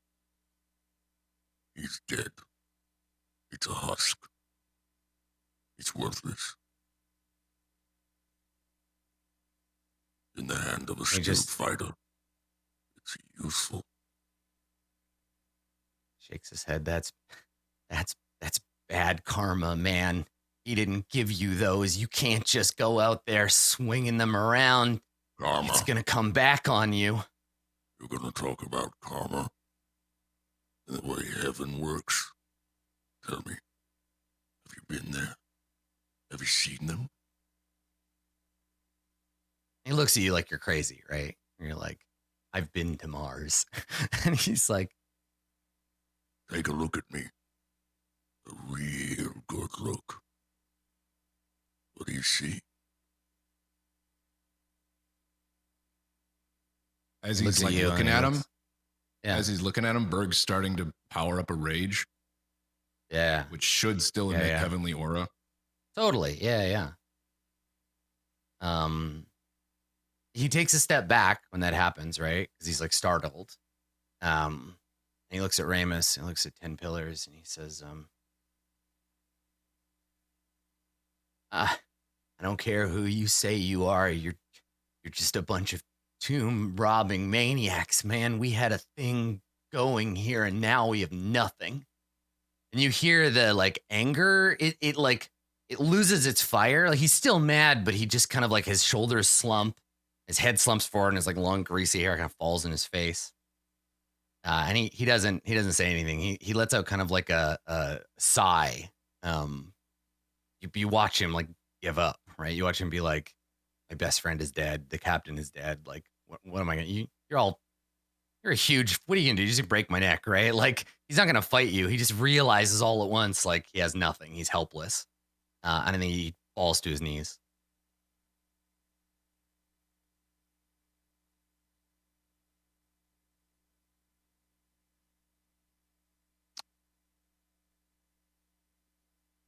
He's dead. It's a husk. It's worthless. In the hand of a skilled fighter, it's useful. Shakes his head. That's bad karma, man. He didn't give you those. You can't just go out there swinging them around. Karma. It's gonna come back on you. You're gonna talk about karma and the way heaven works. Tell me, have you been there? Have you seen them? He looks at you like you're crazy, right? And you're like, I've been to Mars. And he's like, Take a look at me. A real good look. What do you see? As looks he's like you and looking he at him, looks- Yeah. as he's looking at him, Berg's starting to power up a rage, Yeah. which should still Yeah, emit yeah. heavenly aura. Totally. Yeah. He takes a step back when that happens, right? Because he's like startled. And he looks at Ramus and looks at 10 pillars and he says, I don't care who you say you are. You're just a bunch of tomb robbing maniacs, man. We had a thing going here and now we have nothing. And you hear the like anger, it loses its fire. Like he's still mad, but he just kind of like his shoulders slump, his head slumps forward, and his like long greasy hair kind of falls in his face. And he doesn't say anything. He lets out kind of like a sigh. You watch him like give up, right? You watch him be like, my best friend is dead. The captain is dead. Like, what am I gonna? You're a huge. What are you gonna do? You just break my neck, right? Like he's not gonna fight you. He just realizes all at once, like he has nothing. He's helpless, and then he falls to his knees.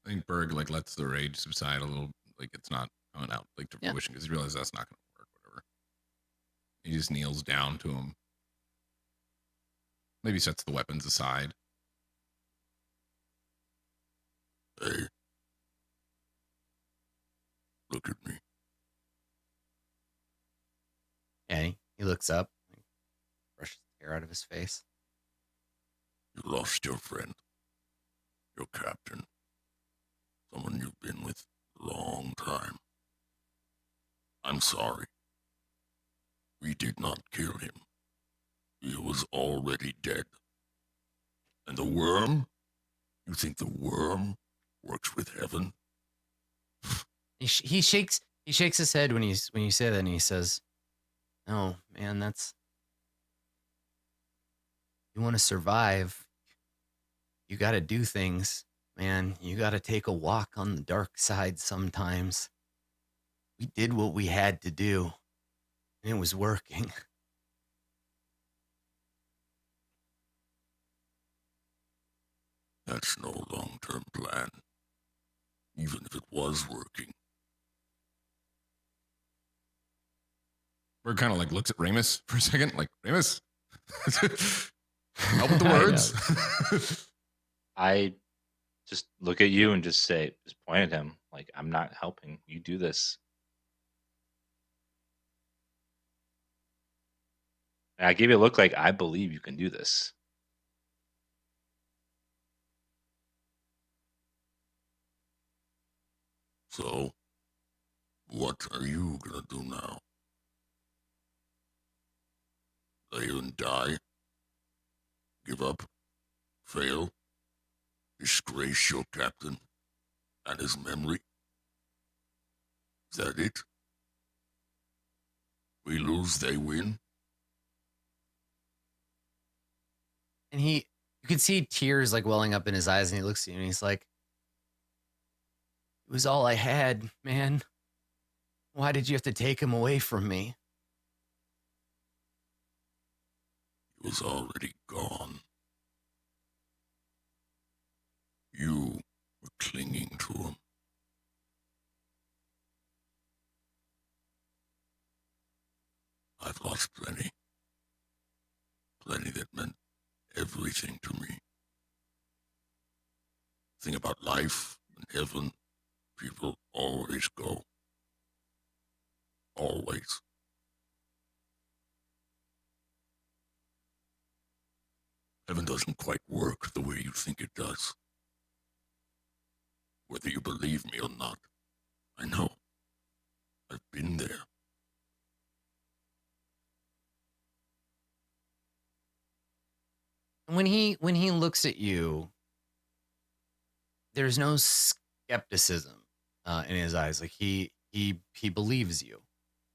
I think Berg like lets the rage subside a little, like it's not coming out like to fruition because he realizes that's not going to work. Whatever. He just kneels down to him. Maybe sets the weapons aside. Hey. Look at me. And he looks up, brushes the hair out of his face. You lost your friend. Your captain. Someone you've been with a long time. I'm sorry. We did not kill him. He was already dead. And the worm? You think the worm works with heaven? He shakes his head when you say that, and he says, "No, man, that's you want to survive. You got to do things, man. You got to take a walk on the dark side sometimes. We did what we had to do, and it was working." That's no long-term plan. Even if it was working. Berg kind of like looks at Ramus for a second, like Ramus, help with the words. I just look at you and just point at him. Like, I'm not helping. You do this. And I give you a look like, I believe you can do this. So, what are you gonna do now? Lay and die? Give up? Fail? Disgrace your captain? And his memory? Is that it? We lose, they win? And you can see tears like welling up in his eyes, and he looks at you and he's like, "It was all I had, man. Why did you have to take him away from me?" He was already gone. You were clinging to him. I've lost plenty. Plenty that meant everything to me. Thing about life and heaven, people always go. Always. Heaven doesn't quite work the way you think it does. Whether you believe me or not, I know. I've been there. And when he looks at you, there's no skepticism in his eyes. Like he believes you,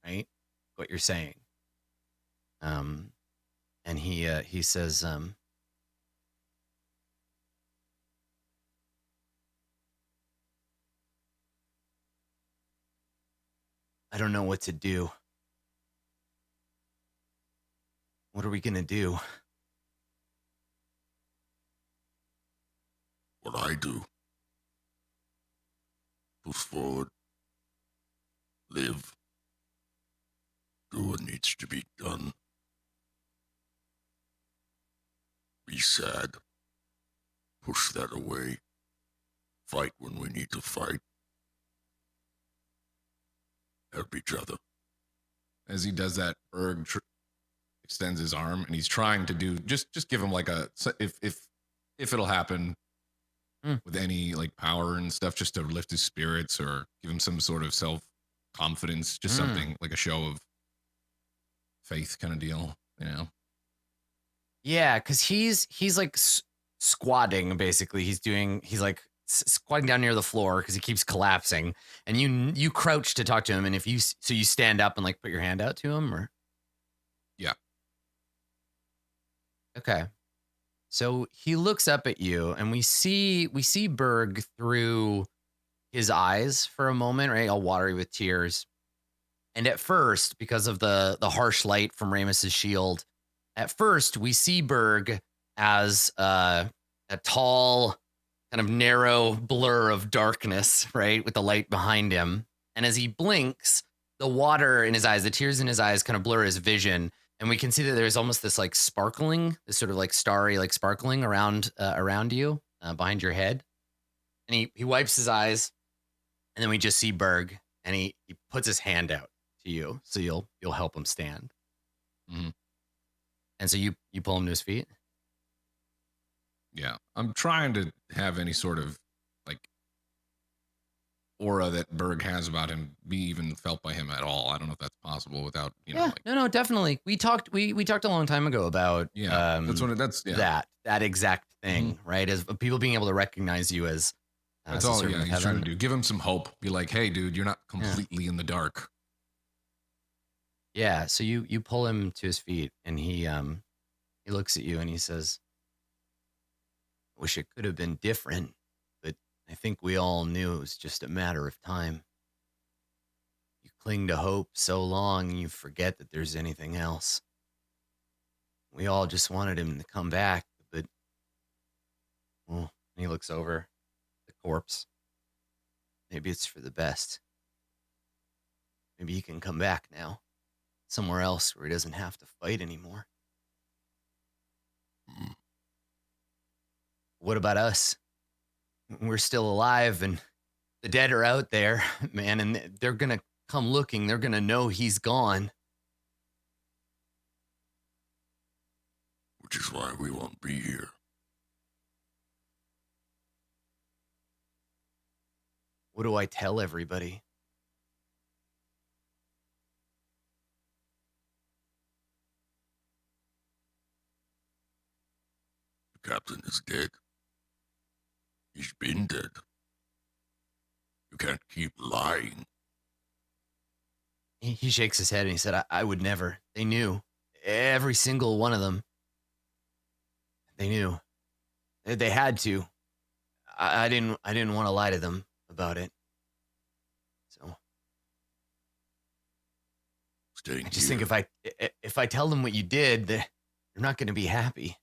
right? What you're saying. And he says, "I don't know what to do. What are we gonna do?" What I do. Push forward. Live. Do what needs to be done. Be sad. Push that away. Fight when we need to fight. Help each other. As he does that, Berg extends his arm, and he's trying to do just give him like a if it'll happen with any like power and stuff, just to lift his spirits or give him some sort of self confidence, just something like a show of faith kind of deal, you know? Yeah, because he's like squatting basically. He's like squatting down near the floor because he keeps collapsing, and you crouch to talk to him, and if you stand up and like put your hand out to him, or Yeah. Okay. So he looks up at you, and we see Berg through his eyes for a moment, right? All watery with tears. And at first, because of the harsh light from Ramus's shield, at first we see Berg as a tall, kind of narrow blur of darkness, right, with the light behind him. And as he blinks, the water in his eyes, the tears in his eyes, kind of blur his vision. And we can see that there's almost this like sparkling, this sort of like starry, like sparkling around you, behind your head. And he wipes his eyes, and then we just see Berg, and he puts his hand out to you, so you'll help him stand. Mhm. And so you pull him to his feet. Yeah. I'm trying to have any sort of like aura that Berg has about him be even felt by him at all. I don't know if that's possible without, you know, like, No, definitely. We talked a long time ago about that's what that exact thing, right? As people being able to recognize you as that's a all. servant Yeah, of he's trying heaven. to do. Give him some hope. Be like, hey, dude, you're not completely in the dark. Yeah. So you pull him to his feet, and he looks at you and he says, "Wish it could have been different, but I think we all knew it was just a matter of time. You cling to hope so long, you forget that there's anything else. We all just wanted him to come back, but well," and he looks over the corpse. "Maybe it's for the best. Maybe he can come back now, somewhere else where he doesn't have to fight anymore. What about us? We're still alive, and the dead are out there, man, and they're gonna come looking. They're gonna know he's gone." Which is why we won't be here. What do I tell everybody? The captain is dead. He's been dead. You can't keep lying. He shakes his head and he said, I would never. They knew. Every single one of them. They knew. They had to. I didn't want to lie to them about it. So Staying I just here. think if I tell them what you did, they're not going to be happy.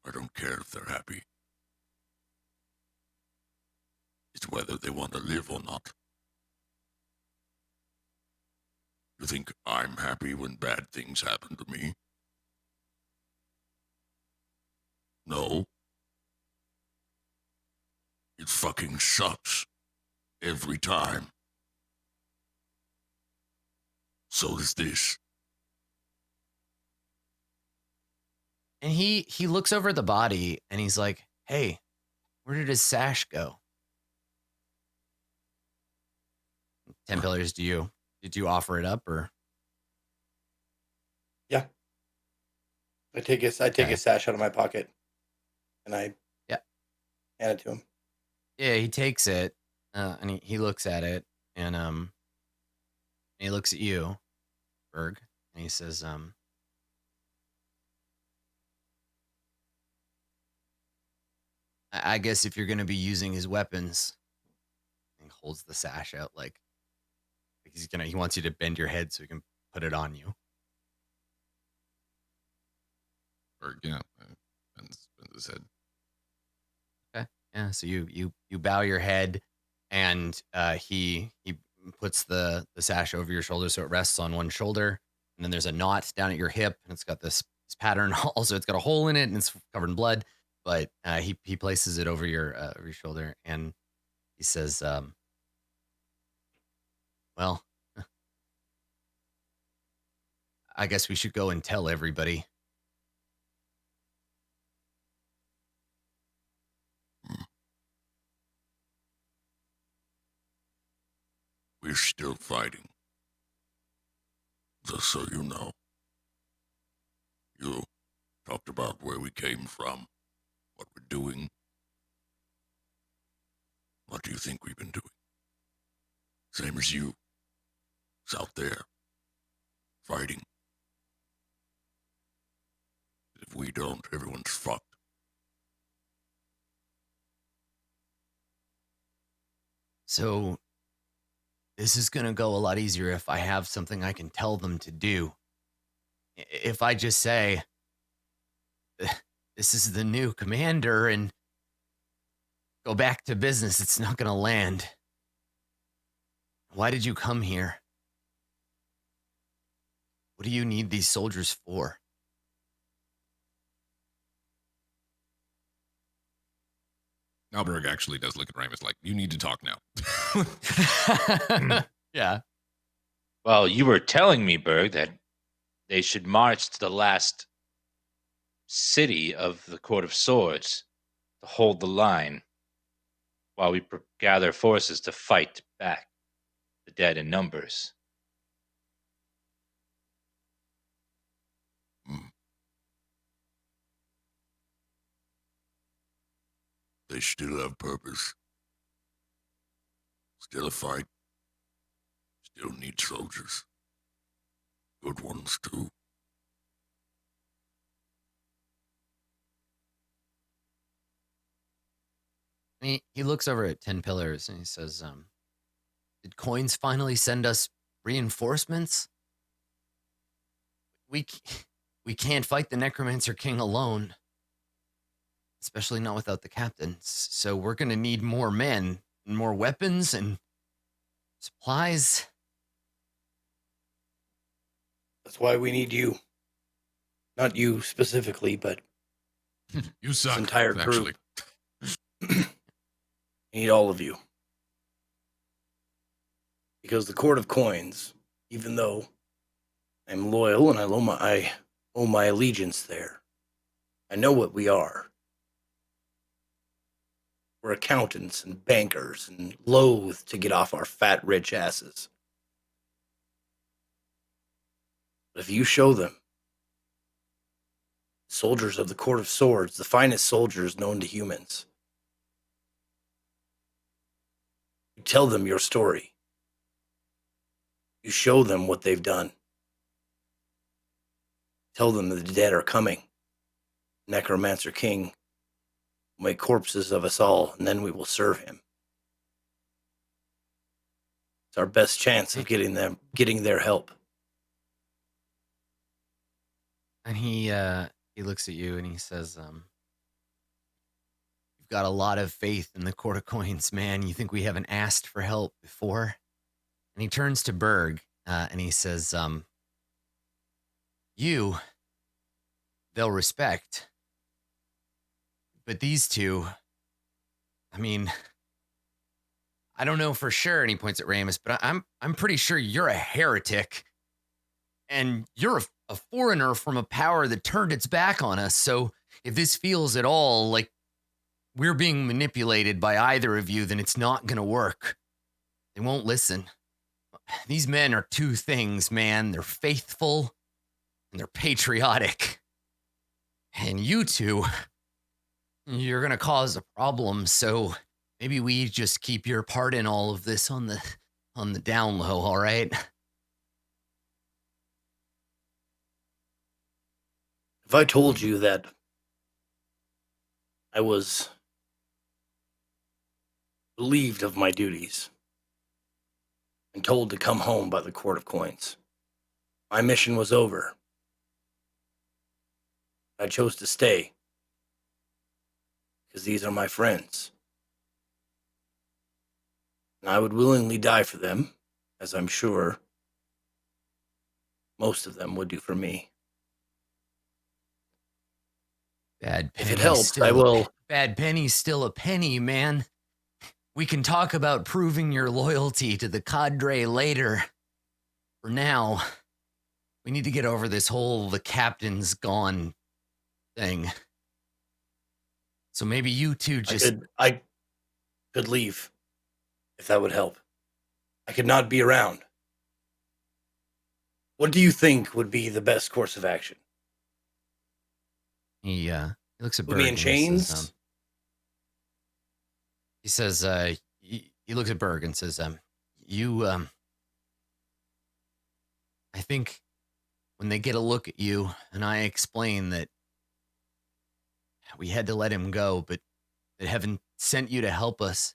I don't care if they're happy. It's whether they want to live or not. You think I'm happy when bad things happen to me? No. It fucking sucks. Every time. So does this. And he looks over at the body and he's like, hey, where did his sash go? 10 pillars, did you offer it up or? Yeah. I take his sash out of my pocket and I hand it to him. Yeah, he takes it and he looks at it and he looks at you, Berg, and he says, I guess if you're going to be using his weapons, and he holds the sash out like he wants you to bend your head so he can put it on you. Or yeah, bends his head. Okay. Yeah. So you bow your head, and he puts the sash over your shoulder so it rests on one shoulder, and then there's a knot down at your hip, and it's got this pattern. Also, it's got a hole in it, and it's covered in blood. But he places it over your shoulder, and he says, "Well, I guess we should go and tell everybody." We're still fighting. Just so you know. You talked about where we came from, what we're doing. What do you think we've been doing? Same as you. It's out there. Fighting. If we don't, everyone's fucked. So this is going to go a lot easier if I have something I can tell them to do. If I just say, this is the new commander and go back to business, it's not going to land. Why did you come here? What do you need these soldiers for? Now Berg actually does look at Ramus like, you need to talk now. Yeah. Well, you were telling me, Berg, that they should march to the last city of the Court of Swords to hold the line while we gather forces to fight back the dead in numbers. They still have purpose. Still a fight. Still need soldiers. Good ones, too. He looks over at 10 pillars and he says, did Coins finally send us reinforcements? We can't fight the Necromancer King alone, especially not without the captain. So we're going to need more men, and more weapons, and supplies. That's why we need you. Not you specifically, but You suck. this entire actually. group. I need all of you. Because the Court of Coins, even though I'm loyal and I owe my allegiance there, I know what we are. We're accountants and bankers and loath to get off our fat, rich asses. But if you show them soldiers of the Court of Swords, the finest soldiers known to humans. You tell them your story. You show them what they've done. Tell them that the dead are coming. Necromancer King will make corpses of us all, and then we will serve him. It's our best chance of getting their help. And he looks at you and he says, "You've got a lot of faith in the Court of Coins, man. You think we haven't asked for help before?" And he turns to Berg and he says, "You, they'll respect. But these two, I mean, I don't know for sure." And he points at Ramus, but I'm pretty sure you're a heretic. And you're a foreigner from a power that turned its back on us. So if this feels at all like we're being manipulated by either of you, then it's not going to work. They won't listen. These men are two things, man. They're faithful and they're patriotic. And you two, you're going to cause a problem. So maybe we just keep your part in all of this on the down low, all right? If I told you that I was relieved of my duties and told to come home by the Court of Coins, my mission was over. I chose to stay because these are my friends. And I would willingly die for them, as I'm sure most of them would do for me. Bad penny. If it helps, I will. Bad penny's still a penny, man. We can talk about proving your loyalty to the cadre later. For now, we need to get over this whole the captain's gone thing. So maybe you two just... I could leave, if that would help. I could not be around. What do you think would be the best course of action? He looks at Berg. Put me in chains? He says, he looks at Berg and says, I think when they get a look at you and I explain that we had to let him go, but that heaven sent you to help us,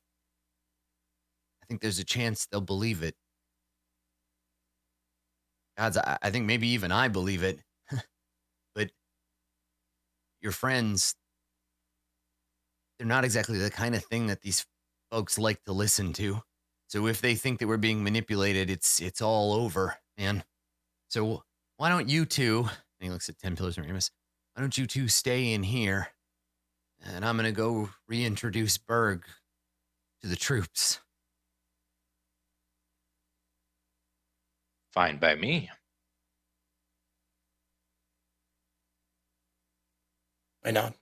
I think there's a chance they'll believe it. Gods, I think maybe even I believe it. But your friends, they're not exactly the kind of thing that these folks like to listen to. So if they think that we're being manipulated, it's all over, man. So why don't you two, and he looks at 10 Pillars and Remus, why don't you two stay in here? And I'm going to go reintroduce Berg to the troops. Fine by me. Why not?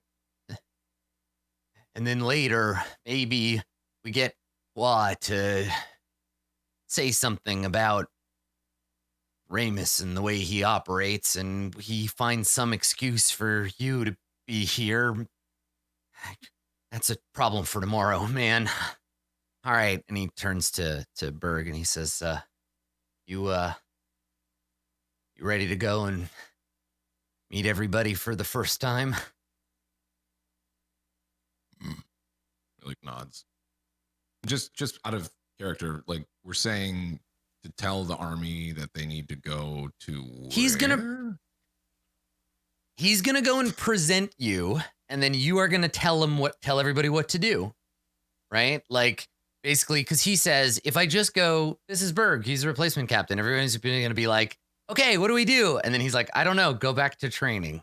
And then later, maybe we get Hua to say something about Ramus and the way he operates, and he finds some excuse for you to be here. That's a problem for tomorrow, man. All right. And he turns to Berg and he says, you ready to go and meet everybody for the first time? Like nods. Just out of character, like we're saying to tell the army that they need to go to He's gonna go and present you, and then you are gonna tell everybody what to do. Right? Like basically, because he says, if I just go, this is Berg, he's a replacement captain, everyone's gonna be like, okay, what do we do? And then he's like, I don't know, go back to training.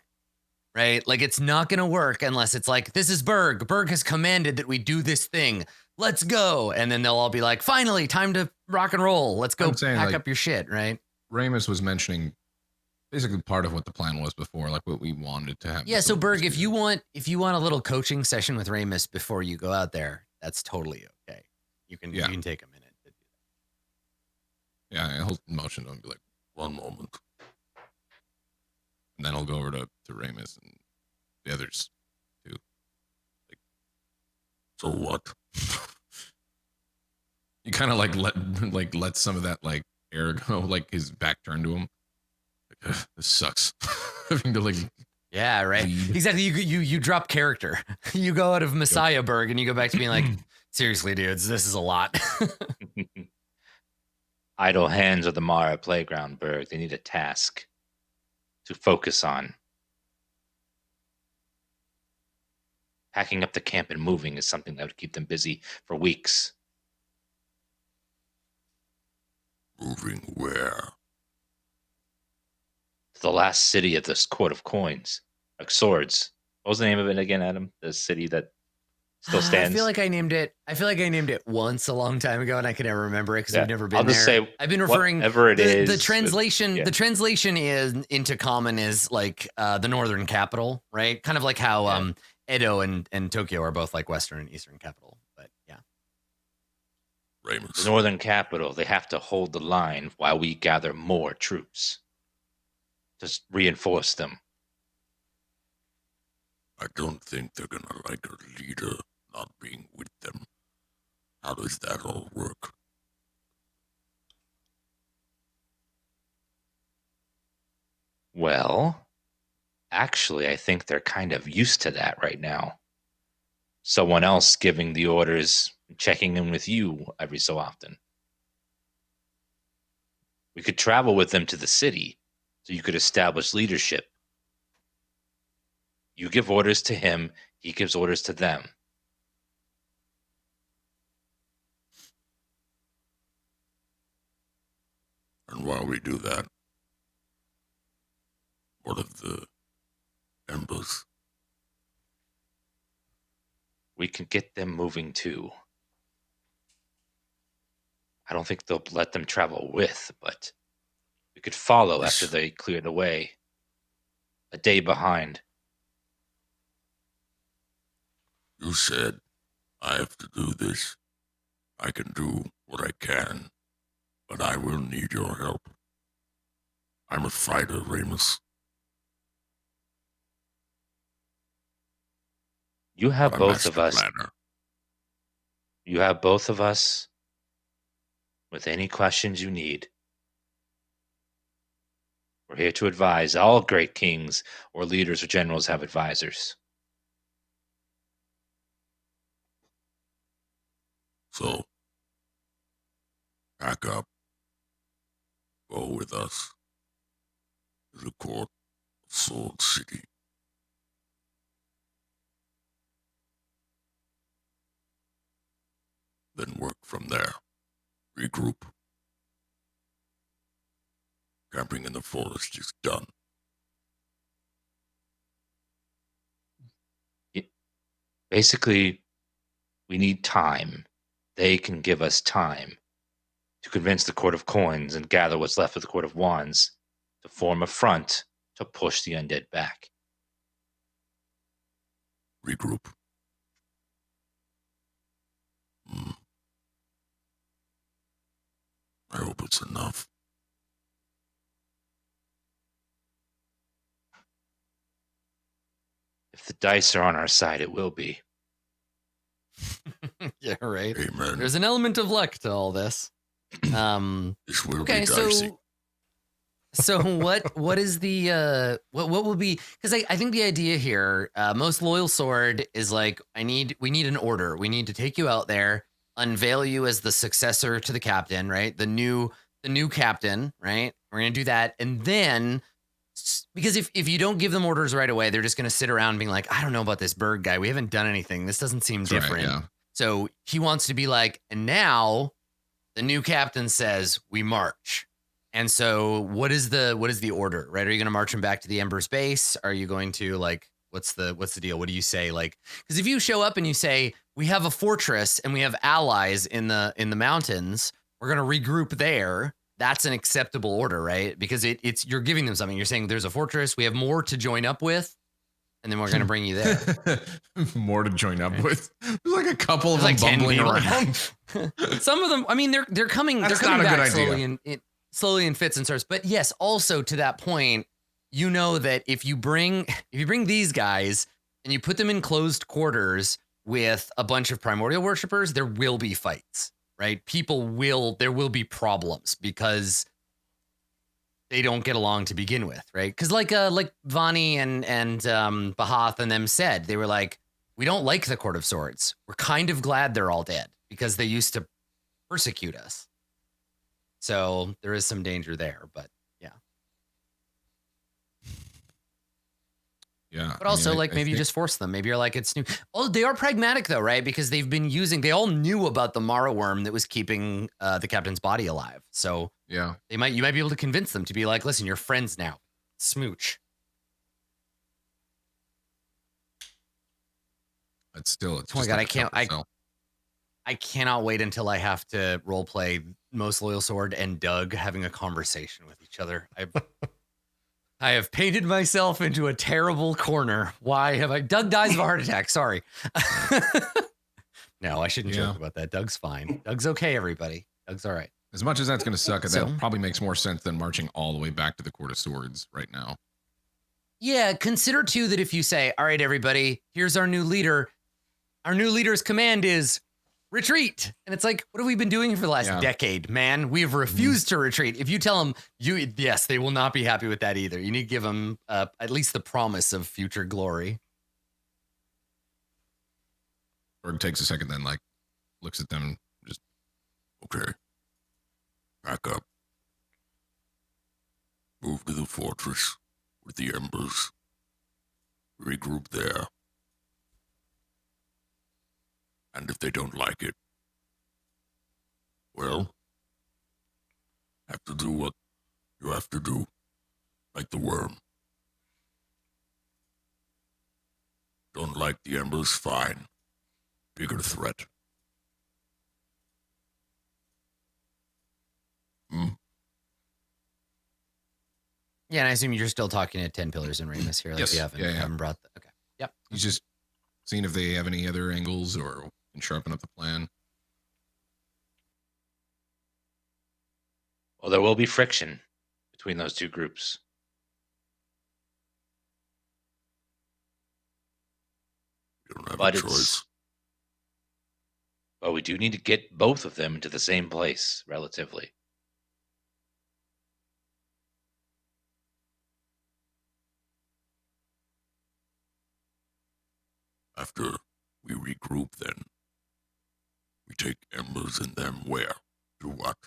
Right? Like it's not going to work unless it's like, this is Berg. Berg has commanded that we do this thing. Let's go. And then they'll all be like, finally, time to rock and roll. Let's go pack up your shit, right? Ramus was mentioning basically part of what the plan was before, like what we wanted to have. Yeah, so Berg, if you want a little coaching session with Ramus before you go out there, that's totally okay. You can take a minute to do that. Yeah, he'll motion to him and be like, 1 moment. And then I'll go over to Ramus and the others too. So what? You kind of let some of that like air go, like his back turned to him. Like, this sucks. Having to like Yeah, right. lead. Exactly. You drop character. You go out of Messiah Berg and you go back to being like, seriously, dudes, this is a lot. Idle hands are the Mara playground, Berg. They need a task to focus on. Packing up the camp and moving is something that would keep them busy for weeks. Moving where? To the last city of this court of coins, like swords. What was the name of it again, Adam? The city that still stands. I feel like I named it once a long time ago, and I can never remember it because Yeah. I've never been I'll just there. say I've been referring whatever it is. the translation. Yeah. The translation is into common is like the northern capital, right? Kind of like how Edo and Tokyo are both like western and eastern capital. But yeah, Ramus. The northern capital. They have to hold the line while we gather more troops to reinforce them. I don't think they're gonna like a leader not being with them. How does that all work? Well, actually, I think they're kind of used to that right now. Someone else giving the orders, checking in with you every so often. We could travel with them to the city so you could establish leadership. You give orders to him, he gives orders to them. And while we do that, what of the embers? We can get them moving too. I don't think they'll let them travel with, but we could follow after they clear the way. A day behind. You said I have to do this. I can do what I can, but I will need your help. I'm a fighter, Ramus. You have But a both of master us. planner. You have both of us with any questions you need. We're here to advise. All great kings or leaders or generals have advisors. So, pack up. Go with us to the court of Sword City. Then work from there. Regroup. Camping in the forest is done. Basically, we need time. They can give us time to convince the Court of Coins and gather what's left of the Court of Wands to form a front to push the undead back. Regroup. I hope it's enough. If the dice are on our side, it will be. yeah, right. Amen. There's an element of luck to all this. This will Okay, be dicey. so what is the what will be, because I think the idea here, most loyal sword is like, we need an order. We need to take you out there, unveil you as the successor to the captain, right? The new captain, right? We're gonna do that, and then because if you don't give them orders right away, they're just gonna sit around being like, I don't know about this Berg guy. We haven't done anything. This doesn't seem That's right, different. yeah. So he wants to be like, and now the new captain says we march. And so what is the order, right? Are you going to march him back to the Ember's base? Are you going to like, what's the deal? What do you say? Like, because if you show up and you say, we have a fortress and we have allies in the mountains, we're going to regroup there. That's an acceptable order, right? Because it's, you're giving them something. You're saying there's a fortress. We have more to join up with. And then we're going to bring you there. More to join up with. There's like a couple of There's them like 10 bumbling people. around. Some of them, I mean, they're coming. That's they're coming not a back good idea. slowly slowly in fits and starts. But yes, also to that point, you know that if you bring these guys, and you put them in closed quarters with a bunch of primordial worshippers, there will be fights, right? There will be problems because they don't get along to begin with, right? Because like Vani and Bahath and them said, they were like, we don't like the Court of Swords. We're kind of glad they're all dead because they used to persecute us. So there is some danger there, but yeah. Yeah. But also, maybe you just force them. Maybe you're like, it's new. Oh, they are pragmatic though, right? Because they've been they all knew about the Mara worm that was keeping the captain's body alive. So yeah, you might be able to convince them to be like, listen, you're friends now. Smooch. it's still. It's Oh my just God, like a tougher sell. I cannot wait until I have to role play Most Loyal Sword and Doug having a conversation with each other. I have painted myself into a terrible corner. Why have I? Doug dies of a heart attack. Sorry. No, I shouldn't joke about that. Doug's fine. Doug's okay, everybody. Doug's all right. As much as that's going to suck, that probably makes more sense than marching all the way back to the Court of Swords right now. Yeah, consider too that if you say, all right, everybody, here's our new leader. Our new leader's command is retreat. And it's like, what have we been doing for the last decade, man? We have refused to retreat. If you tell them, yes, they will not be happy with that either. You need to give them at least the promise of future glory. Berg takes a second, then looks at them, just okay. Back up. Move to the fortress with the embers. Regroup there. And if they don't like it, well, have to do what you have to do, like the worm. Don't like the embers? Fine. Bigger threat. Yeah, and I assume you're still talking at 10 Pillars and Ramus here. Like yes. You haven't brought the... Okay. Yep. He's just seeing if they have any other angles or can sharpen up the plan. Well, there will be friction between those two groups. You don't have a choice. But we do need to get both of them into the same place, relatively. After we regroup, then we take embers and them where? To what?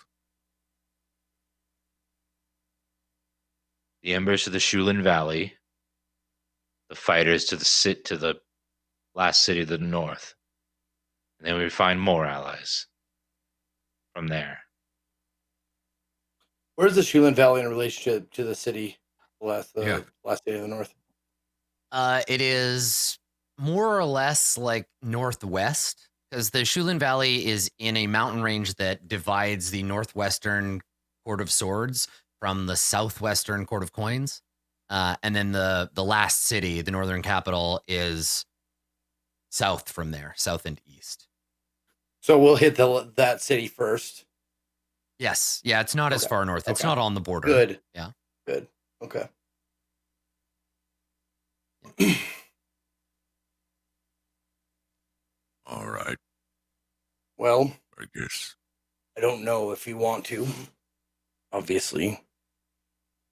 The embers to the Shulin Valley. The fighters to the last city to the north. And then we find more allies from there. Where's the Shulin Valley in relationship to the city, last city of the north? It is more or less like northwest, because the Shulin Valley is in a mountain range that divides the northwestern Court of Swords from the southwestern Court of Coins. And then the last city, the northern capital, is south from there, south and east. So we'll hit that city first. Yes. Yeah, it's not as far north. It's not on the border. Good. Yeah. Good. Okay. All right. Well, I guess. I don't know if you want to. Obviously,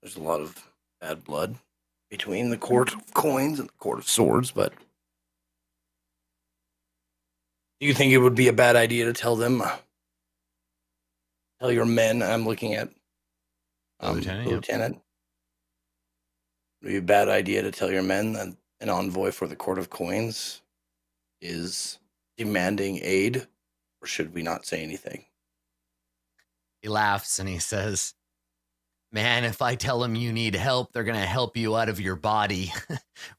there's a lot of bad blood between the Court of Coins and the Court of Swords, but do you think it would be a bad idea to tell them, tell your men? I'm looking at Lieutenant. Would it be a bad idea to tell your men that an envoy for the Court of Coins is demanding aid, or should we not say anything? He laughs and he says, man, if I tell them you need help, they're going to help you out of your body.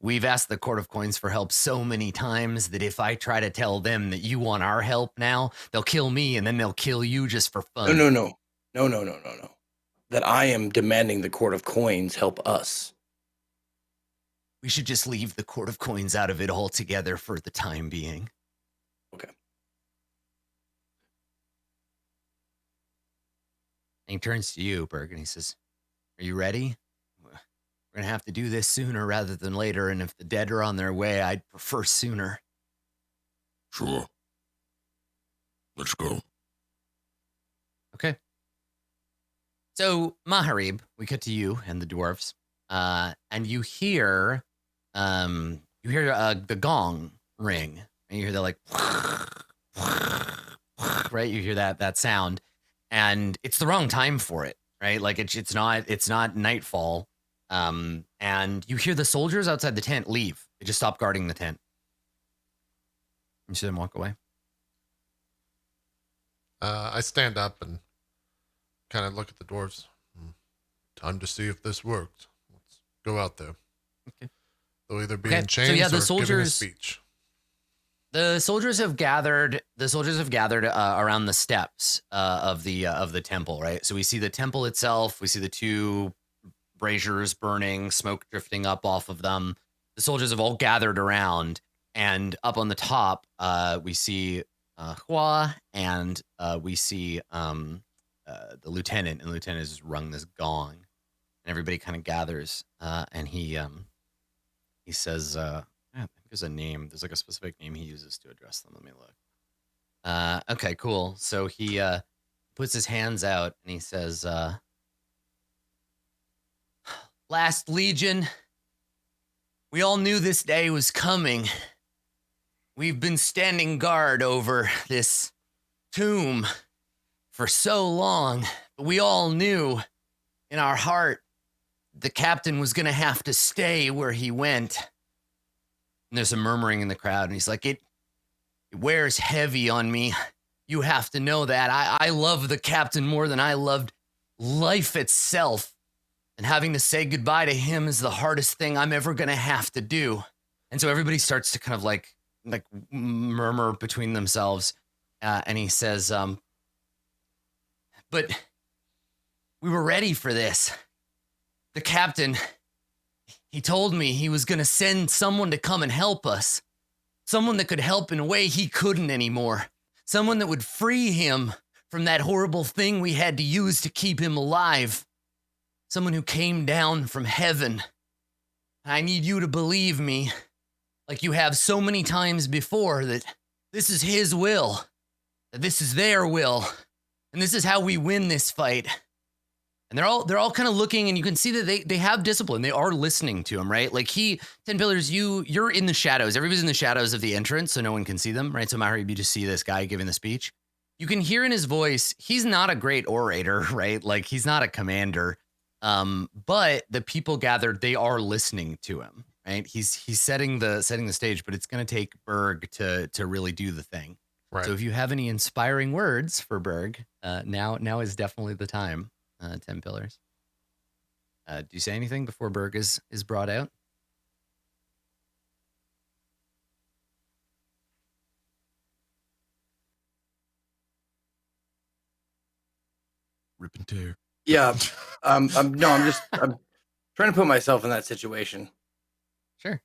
We've asked the Court of Coins for help so many times that if I try to tell them that you want our help now, they'll kill me and then they'll kill you just for fun. No. That I am demanding the Court of Coins help us. We should just leave the Court of Coins out of it altogether for the time being. Okay. And he turns to you, Berg, and he says, are you ready? We're We're gonna have to do this sooner rather than later, and if the dead are on their way, I'd prefer sooner. Sure. Let's go. Okay. So, Maharib, we cut to you and the dwarves, and you hear the gong ring, and you hear that like, right? You hear that sound, and it's the wrong time for it, right? Like it's not nightfall, and you hear the soldiers outside the tent leave. They just stop guarding the tent. You see them walk away. I stand up and kind of look at the dwarves. Time to see if this worked. Let's go out there. Okay. They'll either be Okay, in so chains yeah, the or giving a soldiers- speech. The soldiers have gathered. Around the steps of the temple, right? So we see the temple itself. We see the two braziers burning, smoke drifting up off of them. The soldiers have all gathered around, and up on the top, we see Hua, and we see the lieutenant. And the lieutenant has rung this gong, and everybody kind of gathers. And he says, I think there's a name. There's like a specific name he uses to address them. Let me look. Okay, cool. So he puts his hands out and he says, Last Legion, we all knew this day was coming. We've been standing guard over this tomb for so long, but we all knew in our heart the captain was going to have to stay where he went. And there's a murmuring in the crowd, and he's like, it wears heavy on me. You have to know that. I love the captain more than I loved life itself. And having to say goodbye to him is the hardest thing I'm ever going to have to do. And so everybody starts to kind of like murmur between themselves. And he says, but we were ready for this. The captain, he told me he was going to send someone to come and help us. Someone that could help in a way he couldn't anymore. Someone that would free him from that horrible thing we had to use to keep him alive. Someone who came down from heaven. I need you to believe me, like you have so many times before, that this is his will, that this is their will, and this is how we win this fight. And they're all kind of looking, and you can see that they have discipline. They are listening to him, right? Like 10 Pillars, you're in the shadows. Everybody's in the shadows of the entrance, so no one can see them, right? So Maharib, you just see this guy giving the speech. You can hear in his voice, he's not a great orator, right? Like he's not a commander. But the people gathered, they are listening to him, right? He's setting the stage, but it's gonna take Berg to really do the thing. Right. So if you have any inspiring words for Berg, now is definitely the time. 10 Pillars. Do you say anything before Berg is brought out? Rip and tear. Yeah. I'm trying to put myself in that situation Sure.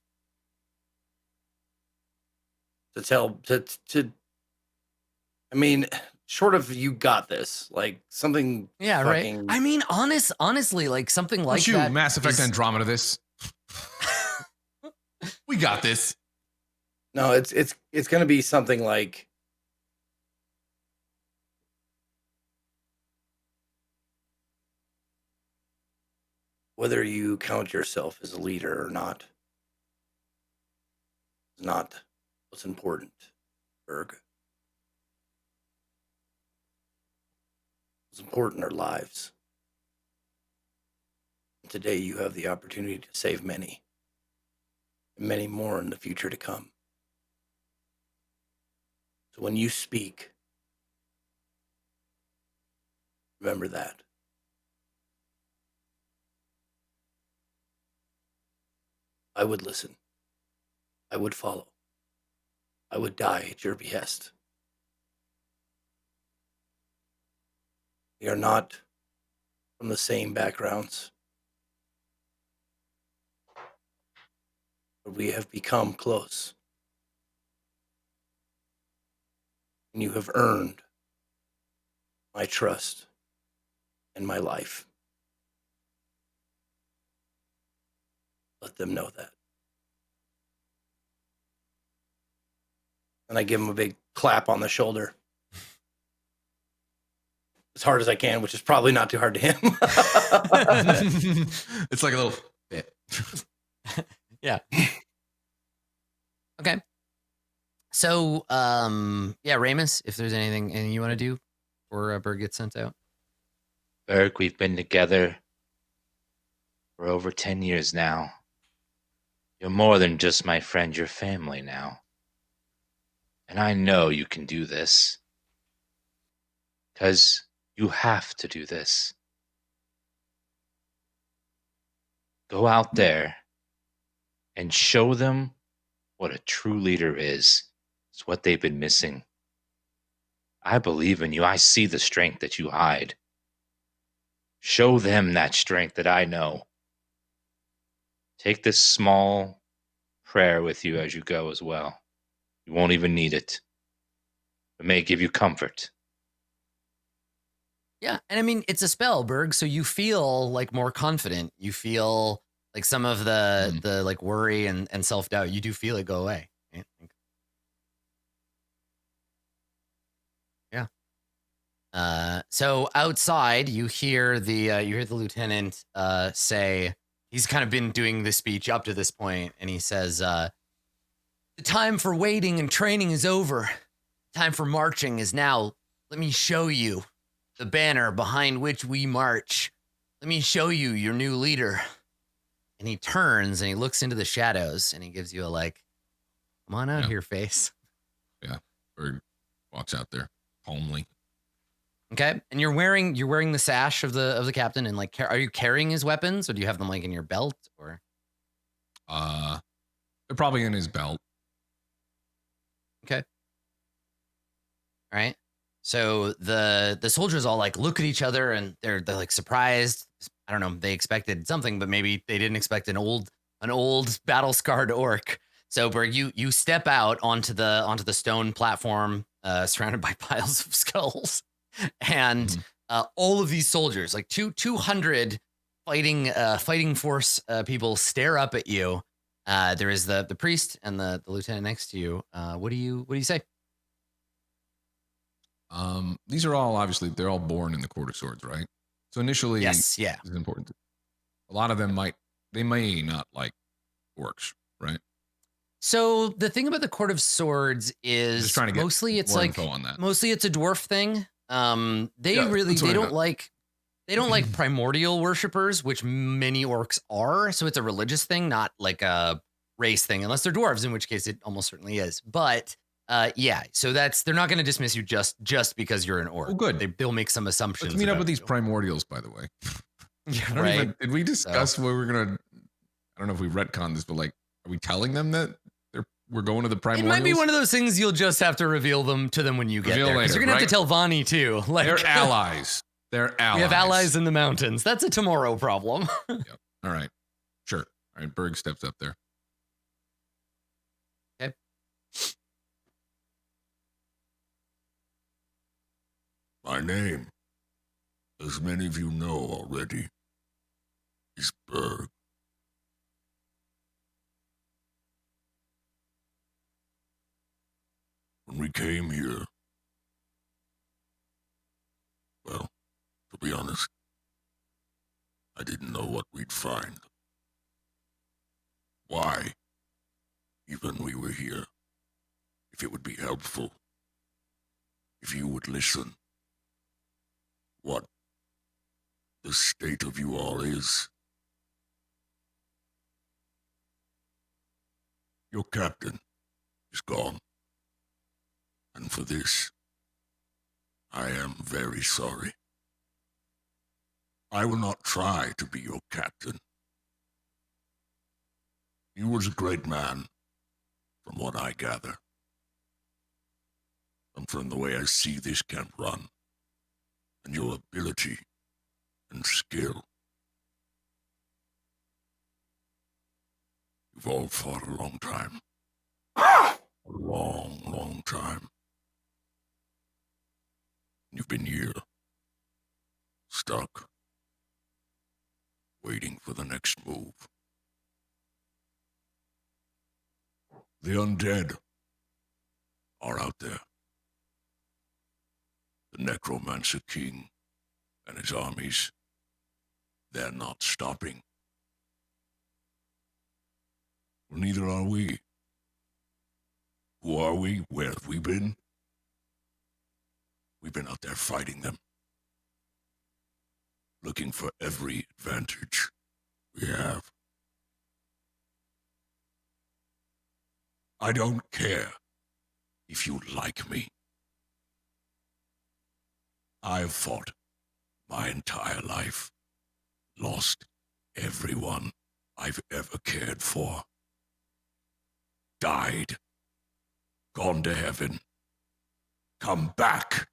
I mean, short of you got this, like something. Yeah, fucking, right. I mean, honestly, like something like Don't you that. Mass Effect is- Andromeda this? We got this. No, it's gonna be something like, whether you count yourself as a leader or not is not what's important, Berg. What's important are lives. And today you have the opportunity to save many, and many more in the future to come. So when you speak, remember that. I would listen. I would follow. I would die at your behest. We are not from the same backgrounds, but we have become close. And you have earned my trust and my life. let them know that. And I give him a big clap on the shoulder. As hard as I can, which is probably not too hard to him. It's like a little bit. Yeah. Okay. So, yeah, Ramus, if there's anything you want to do before Berg gets sent out. Berg, we've been together for over 10 years now. You're more than just my friend, you're family now. And I know you can do this. Because you have to do this. Go out there and show them what a true leader is. It's what they've been missing. I believe in you. I see the strength that you hide. Show them that strength that I know. Take this small prayer with you as you go as well. You won't even need it. It may give you comfort. Yeah, and I mean, it's a spell, Berg, so you feel like more confident. You feel like some of the like worry and self-doubt, you do feel it go away. Right? Yeah. So outside, you hear the lieutenant say, he's kind of been doing this speech up to this point, and he says, the time for waiting and training is over. Time for marching is now. Let me show you the banner behind which we march. Let me show you your new leader. And he turns and he looks into the shadows and he gives you a like, come on out here face. Yeah. Berg walks out there calmly. Okay. And you're wearing the sash of the captain, and like, are you carrying his weapons, or do you have them like in your belt, or? They're probably in his belt. Okay. All right. So the soldiers all like look at each other and they're like surprised. I don't know. They expected something, but maybe they didn't expect an old battle scarred orc. So Berg, you step out onto the stone platform, surrounded by piles of skulls, and all of these soldiers, like 200 fighting force people, stare up at you. There is the priest and the lieutenant next to you. What do you say? These are all obviously they're all born in the Court of Swords, right? So initially, yes, yeah, this is important. A lot of them may not like orcs, right? So the thing about the Court of Swords is Just trying to get mostly it's more like info on that. Mostly it's a dwarf thing. They don't like primordial worshippers, which many orcs are. So it's a religious thing, not like a race thing, unless they're dwarves, in which case it almost certainly is. But yeah, so they're not going to dismiss you just because you're an orc. Oh, good. They'll make some assumptions. Let's meet up with these you. primordials, by the way. Yeah, right. Did we discuss what we're gonna? I don't know if we retconned this, but like, are we telling them that we're going to the primordials? It might be one of those things you'll just have to reveal them to them when you get there. Because you're gonna have to tell Vani too. Like, they're allies. They're allies. We have allies in the mountains. That's a tomorrow problem. Yep. All right. Sure. All right. Berg steps up there. Okay. My name, as many of you know already, is Berg. When we came here, well, to be honest, I didn't know what we'd find. Why, even we were here, if it would be helpful, if you would listen, what the state of you all is. Your captain is gone. And for this, I am very sorry. I will not try to be your captain. You was a great man, from what I gather. And from the way I see this camp run, and your ability and skill. You've all fought a long time. A long, long time. You've been here, stuck, waiting for the next move. The undead are out there. The Necromancer King and his armies, they're not stopping. Well, neither are we. Who are we? Where have we been? We've been out there fighting them. Looking for every advantage we have. I don't care if you like me. I've fought my entire life, lost everyone I've ever cared for, died, gone to heaven, come back.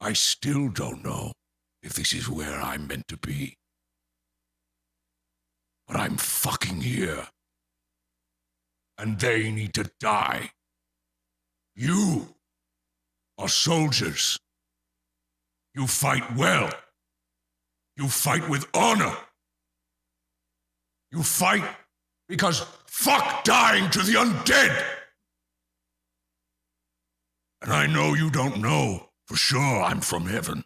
I still don't know if this is where I'm meant to be. But I'm fucking here. And they need to die. You are soldiers. You fight well. You fight with honor. You fight because fuck dying to the undead. And I know you don't know for sure I'm from heaven.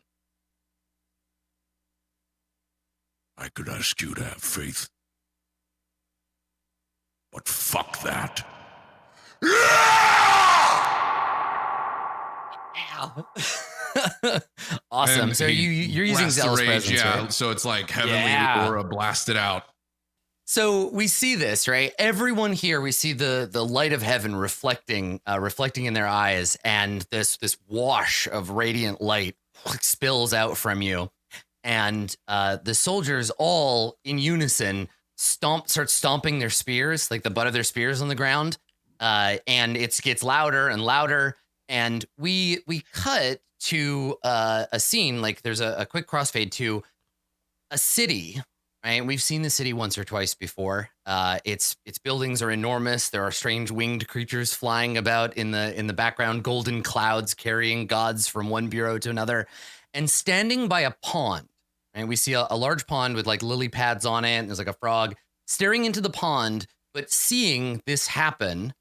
I could ask you to have faith. But fuck that. Awesome. And So you're using blasts the Zealous rage, Presence, yeah. right? So it's like heavenly Yeah. aura blasted out. So we see this, right? Everyone here, we see the light of heaven reflecting in their eyes, and this wash of radiant light spills out from you, and the soldiers all in unison start stomping their spears, like the butt of their spears on the ground, and it gets louder and louder, and we cut to a scene, like there's a quick crossfade to a city. Right, we've seen the city once or twice before. Its buildings are enormous. There are strange winged creatures flying about in the background, golden clouds carrying gods from one bureau to another. And standing by a pond, and we see a large pond with like lily pads on it. And there's like a frog staring into the pond. But seeing this happen,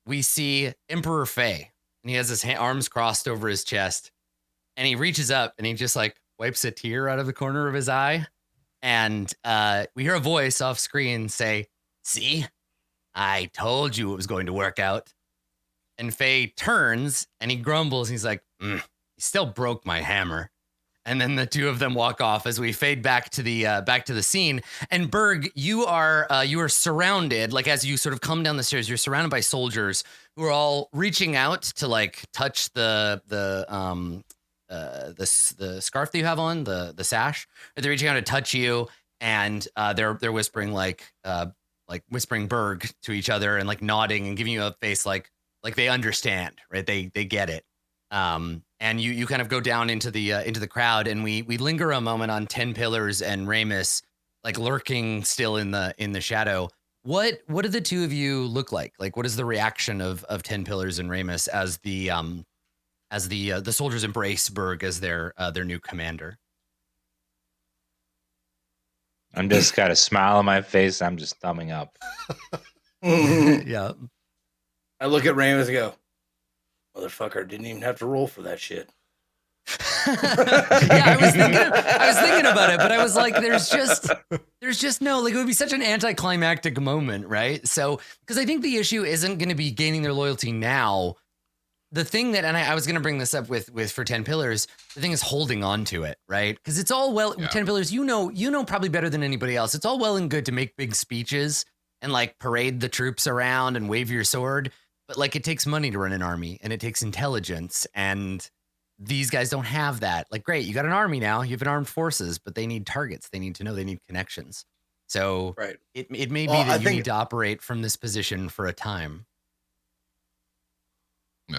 we see Emperor Faye, and he has his arms crossed over his chest, and he reaches up and he just like wipes a tear out of the corner of his eye. And we hear a voice off screen say, "See, I told you it was going to work out." And Faye turns and he grumbles. He's like, "He still broke my hammer." And then the two of them walk off as we fade back to the scene. And Berg, you are surrounded, like as you sort of come down the stairs, you're surrounded by soldiers who are all reaching out to like touch the scarf that you have on, the sash. They're reaching out to touch you, and they're whispering like whispering Berg to each other and like nodding and giving you a face like they understand, right? They get it. And you kind of go down into the crowd, and we linger a moment on 10 Pillars and Ramus like lurking still in the shadow. What do the two of you look like? Like, what is the reaction of 10 Pillars and Ramus as the soldiers embrace Berg as their new commander? I'm just got a smile on my face. I'm just thumbing up. Yeah. I look at Ramus and go, "Motherfucker didn't even have to roll for that shit." Yeah, I was thinking about it, but I was like, there's just no, like, it would be such an anticlimactic moment, right? So, because I think the issue isn't going to be gaining their loyalty now. The thing that, and I was going to bring this up with for 10 Pillars, the thing is holding on to it, right? Because it's all well, 10 Pillars, you know probably better than anybody else. It's all well and good to make big speeches and like parade the troops around and wave your sword, but like it takes money to run an army, and it takes intelligence, and these guys don't have that. Like, great, you got an army now, you have an armed forces, but they need targets. They need to know, they need connections. So Right. it may be that you need to operate from this position for a time.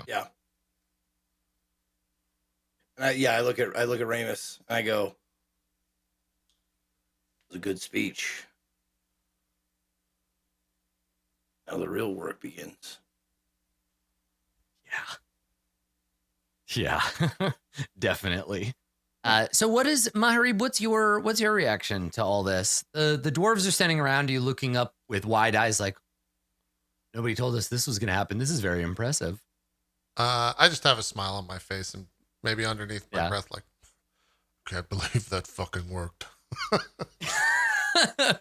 Yeah. And I look at Ramus and I go, "It was a good speech. Now the real work begins." Yeah, definitely. So what is Maharib? What's your reaction to all this? The dwarves are standing around you, looking up with wide eyes, like nobody told us this was going to happen. This is very impressive. I just have a smile on my face and maybe underneath my Yeah. breath, like, can't believe that fucking worked.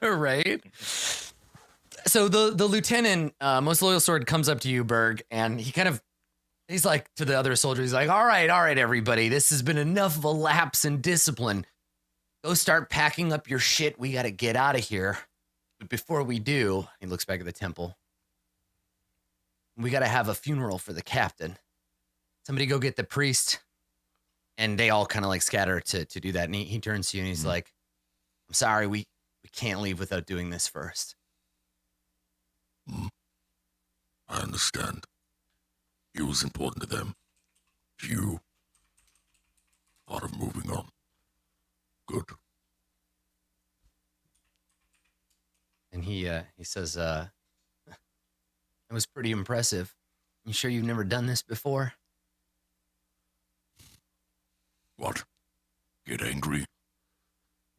Right. So the lieutenant, most loyal sword, comes up to you, Berg, and he's like to the other soldiers, he's like, all right, everybody, this has been enough of a lapse in discipline. Go start packing up your shit. We got to get out of here. But before we do, he looks back at the temple. We got to have a funeral for the captain. Somebody go get the priest. And they all kind of like scatter to do that. And he turns to you and he's like, I'm sorry, we can't leave without doing this first. I understand. He was important to them. You thought of moving on. Good. And he says, it was pretty impressive. You sure you've never done this before? What? Get angry?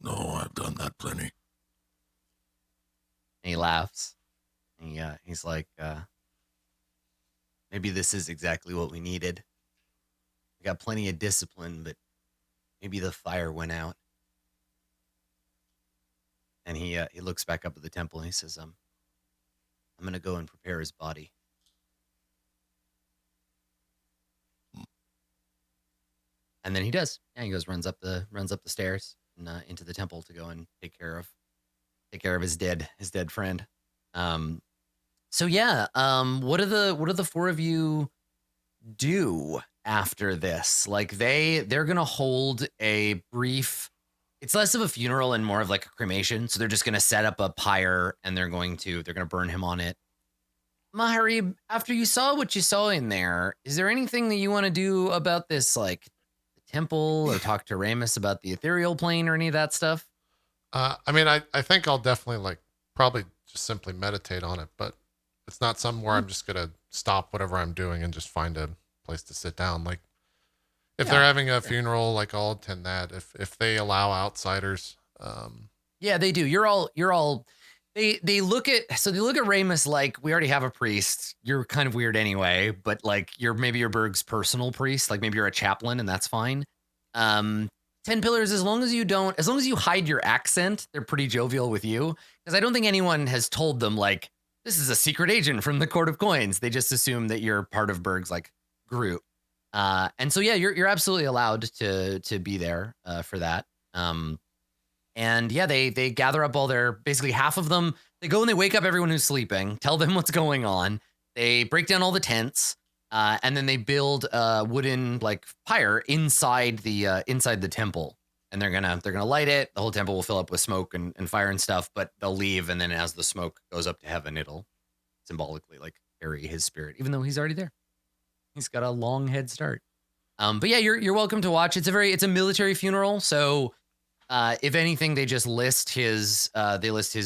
No, I've done that plenty. And he laughs. And he's like, maybe this is exactly what we needed. We got plenty of discipline, but maybe the fire went out. And he looks back up at the temple and he says, I'm going to go and prepare his body. And then he does. Yeah, he goes, runs up the stairs and into the temple to go and take care of his dead friend. So yeah, what do the four of you do after this? Like they're gonna hold a brief. It's less of a funeral and more of like a cremation. So they're just gonna set up a pyre and they're gonna burn him on it. Maharib, after you saw what you saw in there, is there anything that you want to do about this, like the temple, or talk to Ramus about the ethereal plane or any of that stuff? I mean, I think I'll definitely like probably just simply meditate on it, but it's not something where I'm just gonna stop whatever I'm doing and just find a place to sit down. Like if they're having a funeral, like I'll attend that. If they allow outsiders, yeah, they do. You're all. They look at Ramus like, we already have a priest. You're kind of weird anyway, but like maybe you're Berg's personal priest. Like maybe you're a chaplain and that's fine. 10 pillars, as long as you hide your accent, they're pretty jovial with you. Because I don't think anyone has told them like, this is a secret agent from the Court of Coins. They just assume that you're part of Berg's like group. And so yeah, you're absolutely allowed to be there for that. And yeah, they gather up all basically half of them. They go and they wake up everyone who's sleeping, tell them what's going on. They break down all the tents, and then they build a wooden like pyre inside the temple. And they're gonna light it. The whole temple will fill up with smoke and fire and stuff, but they'll leave. And then as the smoke goes up to heaven, it'll symbolically like carry his spirit, even though he's already there. He's got a long head start. But yeah, you're welcome to watch. It's a military funeral, so. If anything, they just list his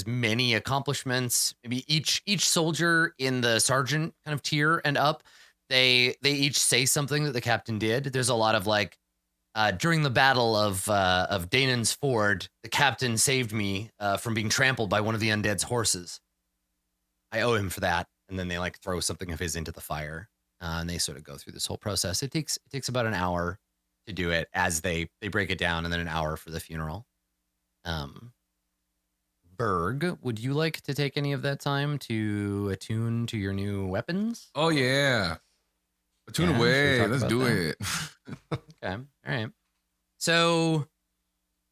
many accomplishments. Maybe each soldier in the sergeant kind of tier and up, they each say something that the captain did. There's a lot of like, during the battle of Danan's Ford, the captain saved me from being trampled by one of the undead's horses. I owe him for that. And then they like throw something of his into the fire, and they sort of go through this whole process. It takes about an hour to do it as they break it down, and then an hour for the funeral. Berg, would you like to take any of that time to attune to your new weapons? Oh yeah. Attune Yeah, should we away. talk Let's about do that? it. Okay. All right. So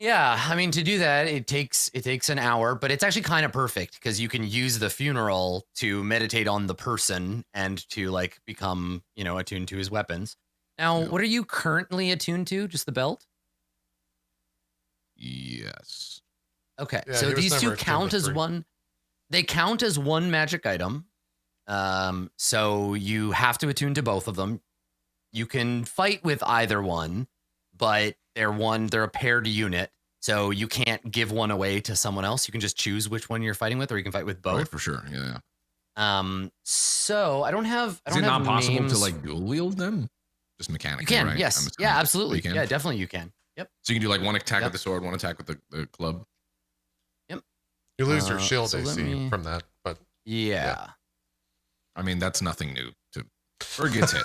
yeah, I mean, to do that, it takes an hour, but it's actually kind of perfect because you can use the funeral to meditate on the person and to like become, attuned to his weapons. Now, Yeah. what are you currently attuned to? Just the belt? Yes. Okay. Yeah, So he was these never two attuned count to as 3. one. They count as one magic item. So you have to attune to both of them. You can fight with either one, but they're a paired unit. So you can't give one away to someone else. You can just choose which one you're fighting with, or you can fight with both. Right, for sure. Yeah. So I don't have Is it not possible names. to like dual wield them? Just mechanically, You can, right? yes. I'm Yeah, assuming. absolutely. You can? Yeah, definitely you can. Yep. So you can do like one attack Yep. with the sword, one attack with the club. You lose your shield so let AC me- from that, but Yeah. I mean, that's nothing new. Or gets hit.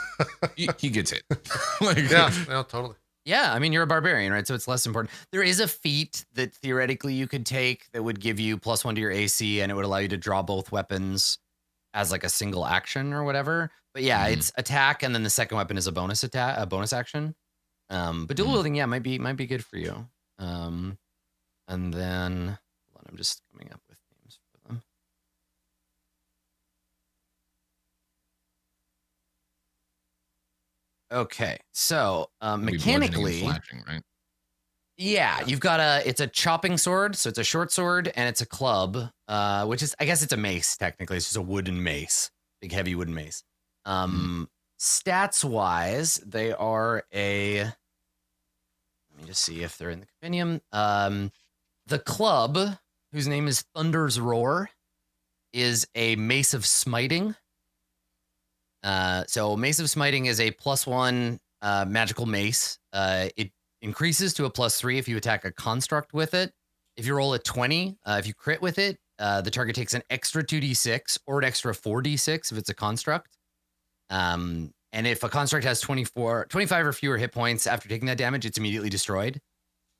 he gets hit. Like, yeah, no, totally. Yeah, I mean, you're a barbarian, right? So it's less important. There is a feat that theoretically you could take that would give you +1 to your AC, and it would allow you to draw both weapons as like a single action or whatever. But yeah, Mhm. it's attack, and then the second weapon is a bonus attack, a bonus action. But dual Mhm. wielding, yeah, might be good for you. And then hold on, I'm just coming up with names for them. Okay, so it'll be bludgeoning and mechanically, slashing, right? yeah, you've got it's a chopping sword, so it's a short sword, and it's a club, which is, I guess it's a mace, technically. It's just a wooden mace, big heavy wooden mace. Stats wise, they are let me just see if they're in the compendium. The club, whose name is Thunder's Roar, is a mace of smiting. So Mace of Smiting is a +1 magical mace. It increases to a +3 if you attack a construct with it. If you roll a 20, if you crit with it, the target takes an extra 2d6 or an extra 4d6 if it's a construct. And if a construct has 25 or fewer hit points after taking that damage, it's immediately destroyed.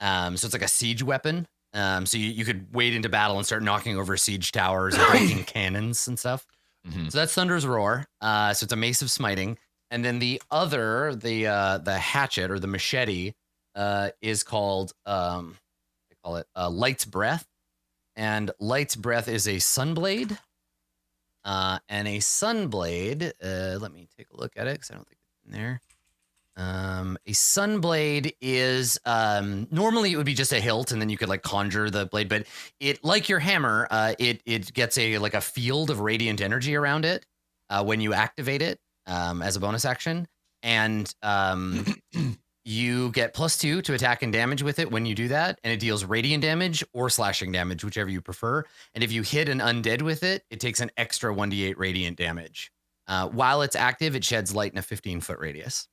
So it's like a siege weapon. So you could wade into battle and start knocking over siege towers and breaking cannons and stuff. Mhm. So that's Thunder's Roar. So it's a mace of smiting. And then the other, the hatchet or the machete, is called they call it Light's Breath. And Light's Breath is a sunblade. And a sunblade, let me take a look at it because I don't think it's in there. A sunblade is normally it would be just a hilt, and then you could like conjure the blade, but it, like your hammer, it gets a field of radiant energy around it when you activate it as a bonus action, and you get +2 to attack and damage with it when you do that, and it deals radiant damage or slashing damage, whichever you prefer. And if you hit an undead with it, it takes an extra 1d8 radiant damage. While it's active, it sheds light in a 15-foot radius,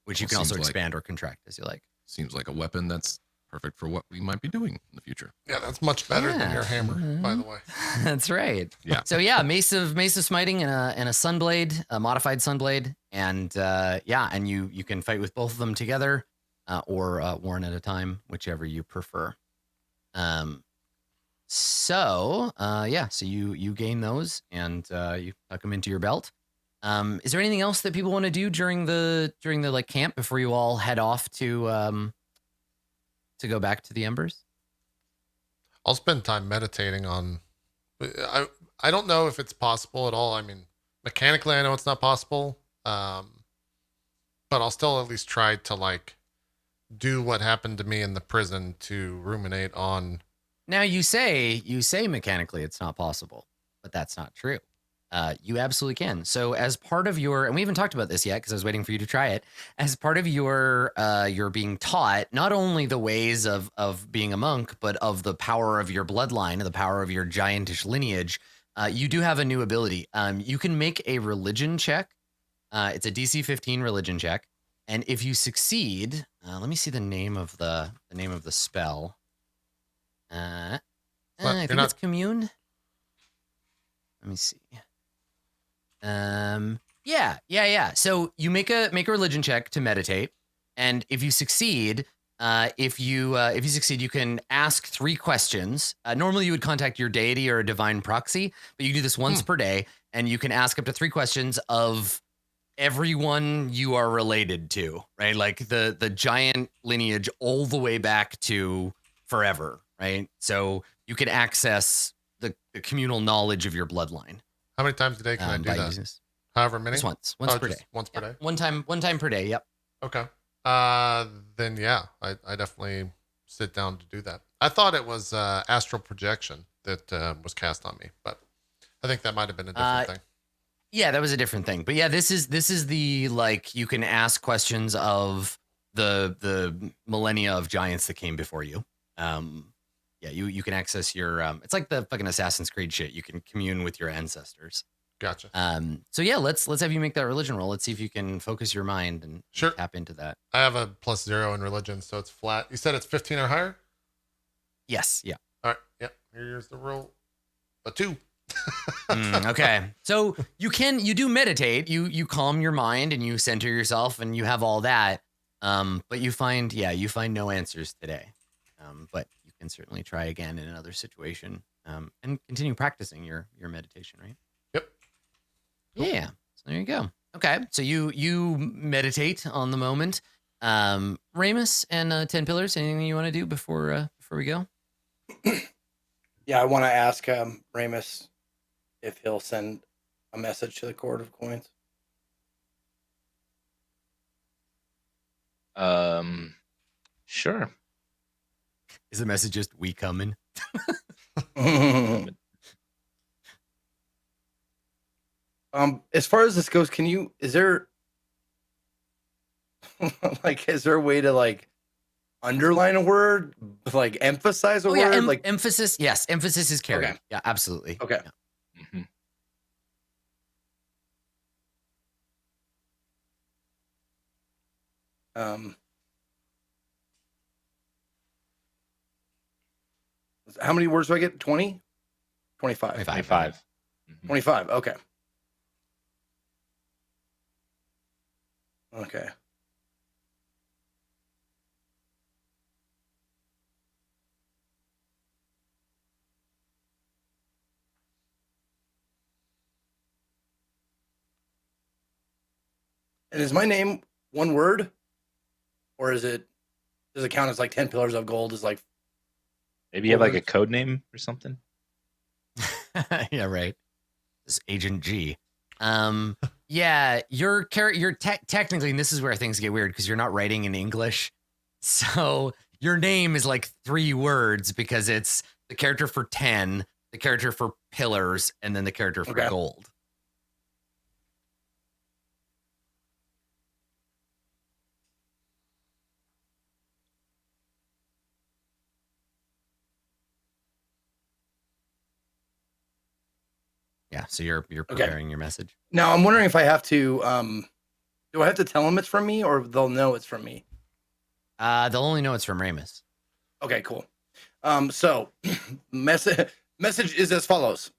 which you Well, can also seems like- expand or contract as you like. Seems like a weapon that's perfect for what we might be doing in the future. Yeah, that's much better than Yeah. your hammer, by the way. That's right. Yeah. So yeah, mace of smiting and a sunblade, a modified sunblade, and and you can fight with both of them together, or one at a time, whichever you prefer. So you gain those and you tuck them into your belt. Is there anything else that people want to do during the like camp before you all head off to go back to the Embers? I'll spend time meditating on. I don't know if it's possible at all. I mean, mechanically, I know it's not possible. But I'll still at least try to like do what happened to me in the prison to ruminate on. Now you say mechanically it's not possible, but that's not true. You absolutely can. So as part of your, and we haven't talked about this yet because I was waiting for you to try it. As part of your being taught not only the ways of being a monk, but of the power of your bloodline, the power of your giantish lineage, you do have a new ability. You can make a religion check. It's a DC 15 religion check, and if you succeed, let me see the name of the spell. I think it's commune. Let me see. Yeah. So you make a religion check to meditate, and if you succeed, if you succeed, you can ask 3 questions. Normally, you would contact your deity or a divine proxy, but you do this once per day, and you can ask up to 3 questions of everyone you are related to, right? Like the giant lineage all the way back to forever, right? So you can access the communal knowledge of your bloodline. How many times a day can I do by that? using this. However many? Just once per just day. Once per Yep. day. One time per day. Yep. Okay. Then yeah, I definitely sit down to do that. I thought it was astral projection that was cast on me, but I think that might have been a different thing. Yeah, that was a different thing. But yeah, this is the, like, you can ask questions of the millennia of giants that came before you. Yeah, you can access your it's like the fucking Assassin's Creed shit. You can commune with your ancestors. Gotcha. So yeah, let's have you make that religion roll. Let's see if you can focus your mind and Sure. tap into that. I have a +0 in religion, so it's flat. You said it's 15 or higher? Yes. Yeah. All right. Yeah. Here's the roll. A 2. Okay. So you do meditate. You calm your mind and you center yourself and you have all that. But you find no answers today. But you can certainly try again in another situation. And continue practicing your meditation, right? Yep. Cool. Yeah. So there you go. Okay. So you meditate on the moment. Ramus and 10 Pillars, anything you want to do before we go? Yeah, I want to ask Ramus if he'll send a message to the Court of Coins. Sure. Is the message just "we coming"? As far as this goes, is there is there a way to like underline a word, like emphasize a word? Yeah, emphasis. Yes, emphasis is carried. Okay. Yeah, absolutely. Okay. Yeah. How many words do I get? 20? 25. 25. 25. Okay. Okay. And is my name one word? Or does it count as like 10 pillars of gold? Is like Maybe you have like a code name or something? Yeah, right. This is Agent G. Yeah, you're technically, and this is where things get weird because you're not writing in English. So your name is like 3 words because it's the character for 10, the character for pillars, and then the character for gold. Yeah, so you're preparing your message. Now I'm wondering if I have to do I have to tell them it's from me or they'll know it's from me? They'll only know it's from Ramus. Okay, cool. So message is as follows.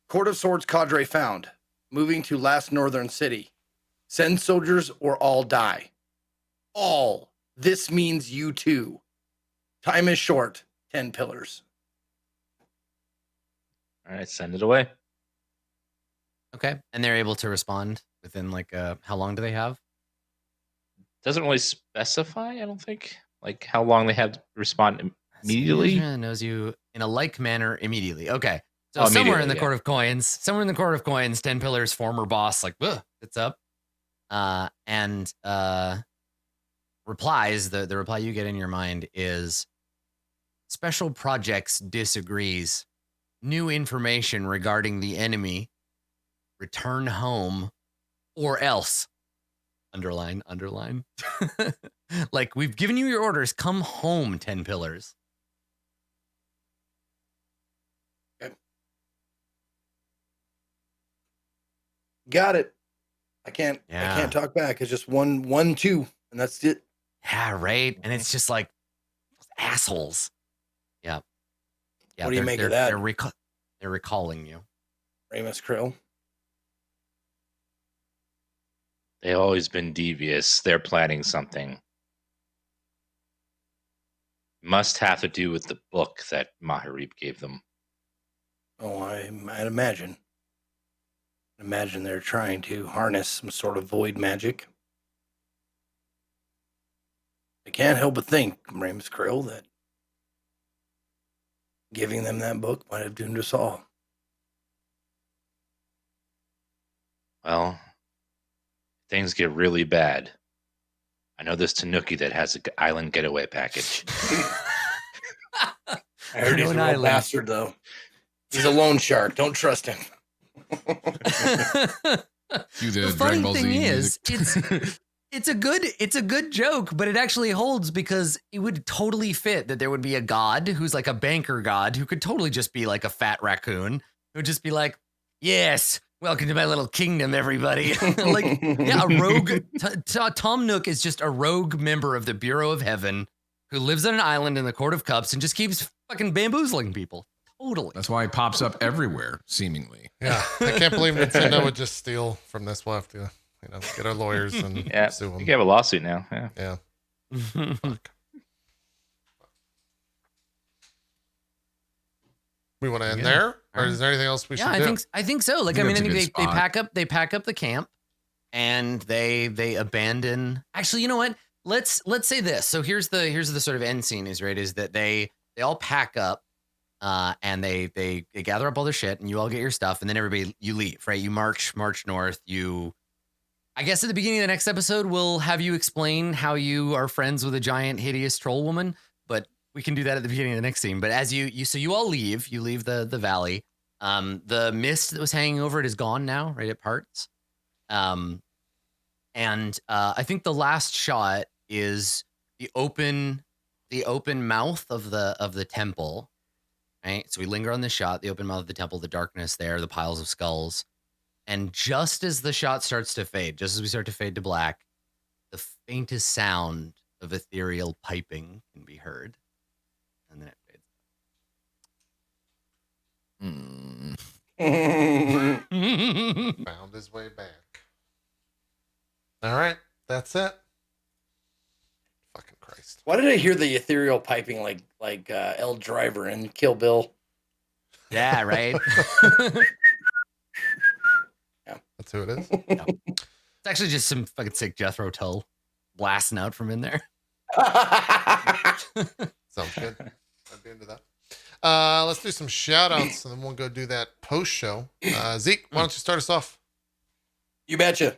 Court of Swords cadre found. Moving to last northern city. Send soldiers or all die. All. This means you too. Time is short. 10 pillars. All right, send it away. Okay, and they're able to respond within like how long do they have? Doesn't really specify, I don't think, like how long they have to respond immediately. Knows you in a like manner immediately. Okay, so somewhere in the Court of Coins, 10 Pillars former boss like it's up, and replies. The reply you get in your mind is Special Projects disagrees. New information regarding the enemy. Return home or else. Underline. Like, we've given you your orders. Come home, 10 Pillars. Okay. Got it. I can't talk back. It's just 1, 2, and that's it. Yeah, right. And it's just like assholes. Yeah. Yeah, what do you make of that? They're recalling you. Ramus Krill. They've always been devious. They're planning something. Must have to do with the book that Maharib gave them. Oh, I'd imagine. Imagine they're trying to harness some sort of void magic. I can't help but think, Ramus Krill, that giving them that book might have doomed us all. Well, things get really bad. I know this Tanuki that has an island getaway package. I heard he's a real bastard, though. He's a loan shark. Don't trust him. The funny thing is, it's a good joke, but it actually holds because it would totally fit that there would be a god who's like a banker god who could totally just be like a fat raccoon who would just be like, Yes, welcome to my little kingdom, everybody. Like, yeah, a rogue. Tom Nook is just a rogue member of the Bureau of Heaven who lives on an island in the Court of Cups and just keeps fucking bamboozling people. Totally. That's why he pops up everywhere, seemingly. Yeah, I can't believe Nintendo would just steal from this. We'll have to, get our lawyers and Yeah, sue them. you have a lawsuit now. Yeah. Yeah. Fuck. We want to end there, or is there anything else we should do? I think so. Like, I think mean, that's a good they pack up the camp, and they abandon. Actually, you know what? Let's say this. So here's the sort of end scene is that they all pack up, and they gather up all their shit, and you all get your stuff, and then everybody you leave, right? You march north. I guess at the beginning of the next episode, we'll have you explain how you are friends with a giant, hideous troll woman, but we can do that at the beginning of the next scene. But as you all leave, the valley. The mist that was hanging over it is gone now, right? It parts. And I think the last shot is the open mouth of the temple, right? So we linger on the shot, the open mouth of the temple, the darkness there, the piles of skulls. And just as the shot starts to fade, just as we start to fade to black, the faintest sound of ethereal piping can be heard. And then it fades. Found his way back. All right, that's it. Fucking Christ. Why did I hear the ethereal piping like El Driver in Kill Bill? Yeah, right. That's who it is. Yeah. It's actually just some fucking sick Jethro Tull blasting out from in there. Sounds good. I'd be into that. Let's do some shout outs and then we'll go do that post show. Zeke, why don't you start us off? You betcha.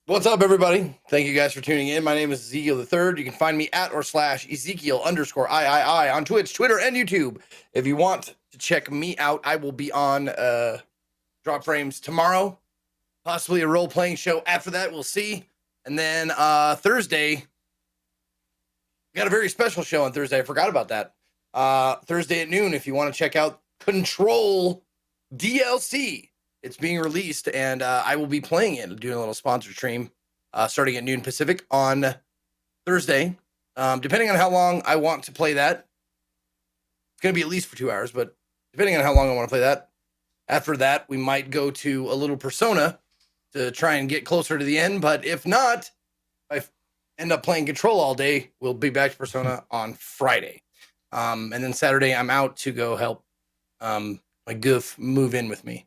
What's up, everybody? Thank you guys for tuning in. My name is Ezekiel III. You can find me at or / Ezekiel_III on Twitch, Twitter, and YouTube. If you want to check me out, I will be on Drop Frames tomorrow. Possibly a role-playing show after that. We'll see. And then Thursday, we got a very special show on Thursday. I forgot about that. Thursday at noon, if you want to check out Control DLC. It's being released, and I will be playing it, doing a little sponsor stream starting at noon Pacific on Thursday. Depending on how long I want to play that, it's going to be at least for 2 hours, but depending on how long I want to play that, after that, we might go to a little Persona to try and get closer to the end. But if not, if I end up playing Control all day, we'll be back to Persona on Friday. And then Saturday, I'm out to go help my goof move in with me.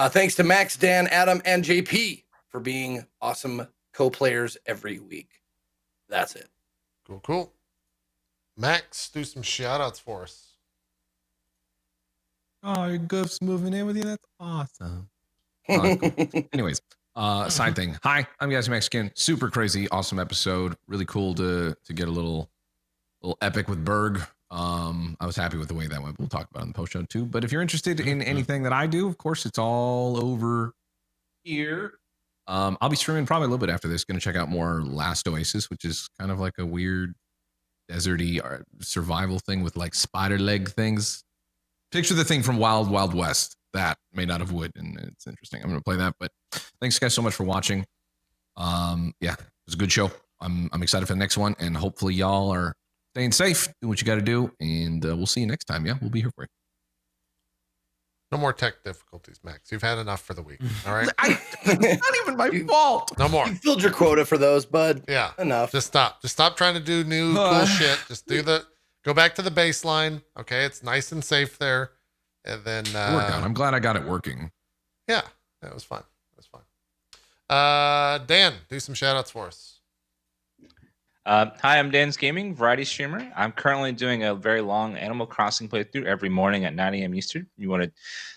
Thanks to Max, Dan, Adam, and JP for being awesome co-players every week. That's it. Cool. Max, do some shout outs for us. Oh, your goof's moving in with you. That's awesome. Oh, that's cool. Anyways, side thing. Hi, I'm GassyMexican. Super crazy, awesome episode. Really cool to get a little epic with Berg. I was happy with the way that went. We'll talk about it in the post show too. But if you're interested in anything that I do, of course, it's all over here. I'll be streaming probably a little bit after this. Going to check out more Last Oasis, which is kind of like a weird deserty survival thing with like spider leg things. Picture the thing from Wild Wild West that made out of wood, and it's interesting. I'm going to play that. But thanks guys so much for watching. Yeah, it was a good show. I'm excited for the next one, and hopefully y'all are staying safe, do what you got to do, and we'll see you next time. Yeah, we'll be here for you. No more tech difficulties, Max. You've had enough for the week. All right. It's not even my fault. No more. You filled your quota for those, bud. Yeah. Enough. Just stop. Just stop trying to do new cool shit. Just go back to the baseline. Okay. It's nice and safe there. And then It worked out. I'm glad I got it working. Yeah. That was fun. Dan, do some shout outs for us. Hi, I'm DansGaming, variety streamer. I'm currently doing a very long Animal Crossing playthrough every morning at 9 a.m. Eastern. You want to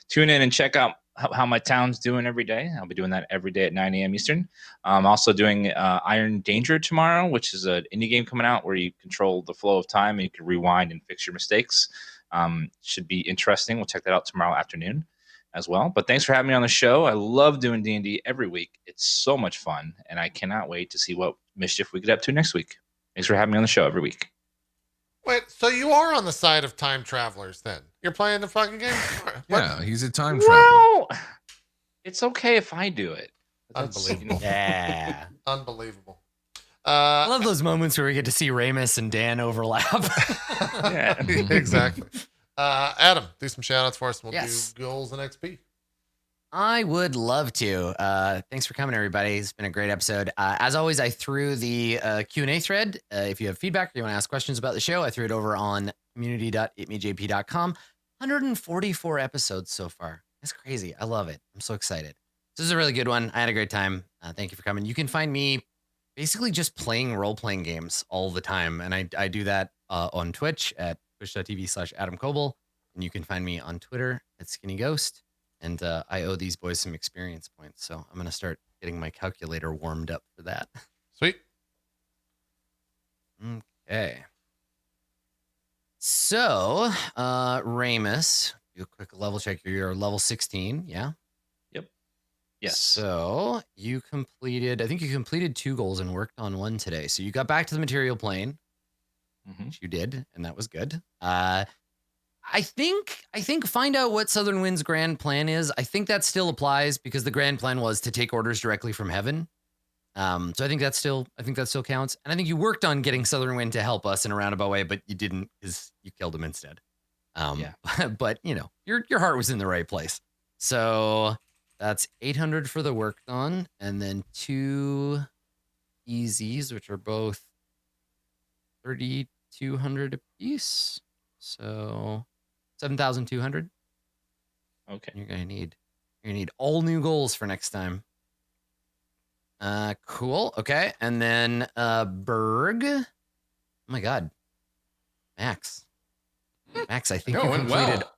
tune in and check out how my town's doing every day. I'll be doing that every day at 9 a.m. Eastern. I'm also doing Iron Danger tomorrow, which is an indie game coming out where you control the flow of time and you can rewind and fix your mistakes. Should be interesting. We'll check that out tomorrow afternoon as well. But thanks for having me on the show. I love doing D&D every week. It's so much fun, and I cannot wait to see what mischief we get up to next week. Thanks for having me on the show every week. Wait, so you are on the side of time travelers then? You're playing the fucking game? What? Yeah, he's a time traveler. Well, it's okay if I do it. Unbelievable. Yeah. Unbelievable. I love those moments where we get to see Ramus and Dan overlap. Yeah. Exactly. Adam, do some shout outs for us and we'll Yes. do goals and XP. I would love to. Thanks for coming, everybody. It's been a great episode. As always, I threw the Q&A thread. If you have feedback or you want to ask questions about the show, I threw it over on community.itmeJP.com. 144 episodes so far. That's crazy. I love it. I'm so excited. This is a really good one. I had a great time. Thank you for coming. You can find me basically just playing role-playing games all the time. And I do that on Twitch at twitch.tv/Adam Coble. And you can find me on Twitter at Skinnyghost. And I owe these boys some experience points. So I'm going to start getting my calculator warmed up for that. Sweet. Okay. So, Ramus, do a quick level check. You're level 16, yeah? Yes. So you completed, I think you completed 2 goals and worked on 1 today. So you got back to the material plane, which you did, and that was good. I think find out what Southern Wind's grand plan is. I think that still applies because the grand plan was to take orders directly from heaven. So I think that still counts. And I think you worked on getting Southern Wind to help us in a roundabout way, but you didn't because you killed him instead. But you know, your heart was in the right place. So that's 800 for the work done, and then 2 easies, which are both 3,200 apiece. So 7,200. Okay. You're gonna need all new goals for next time. Cool. Okay, and then Berg. Oh my God, Max, I think you Going completed. well.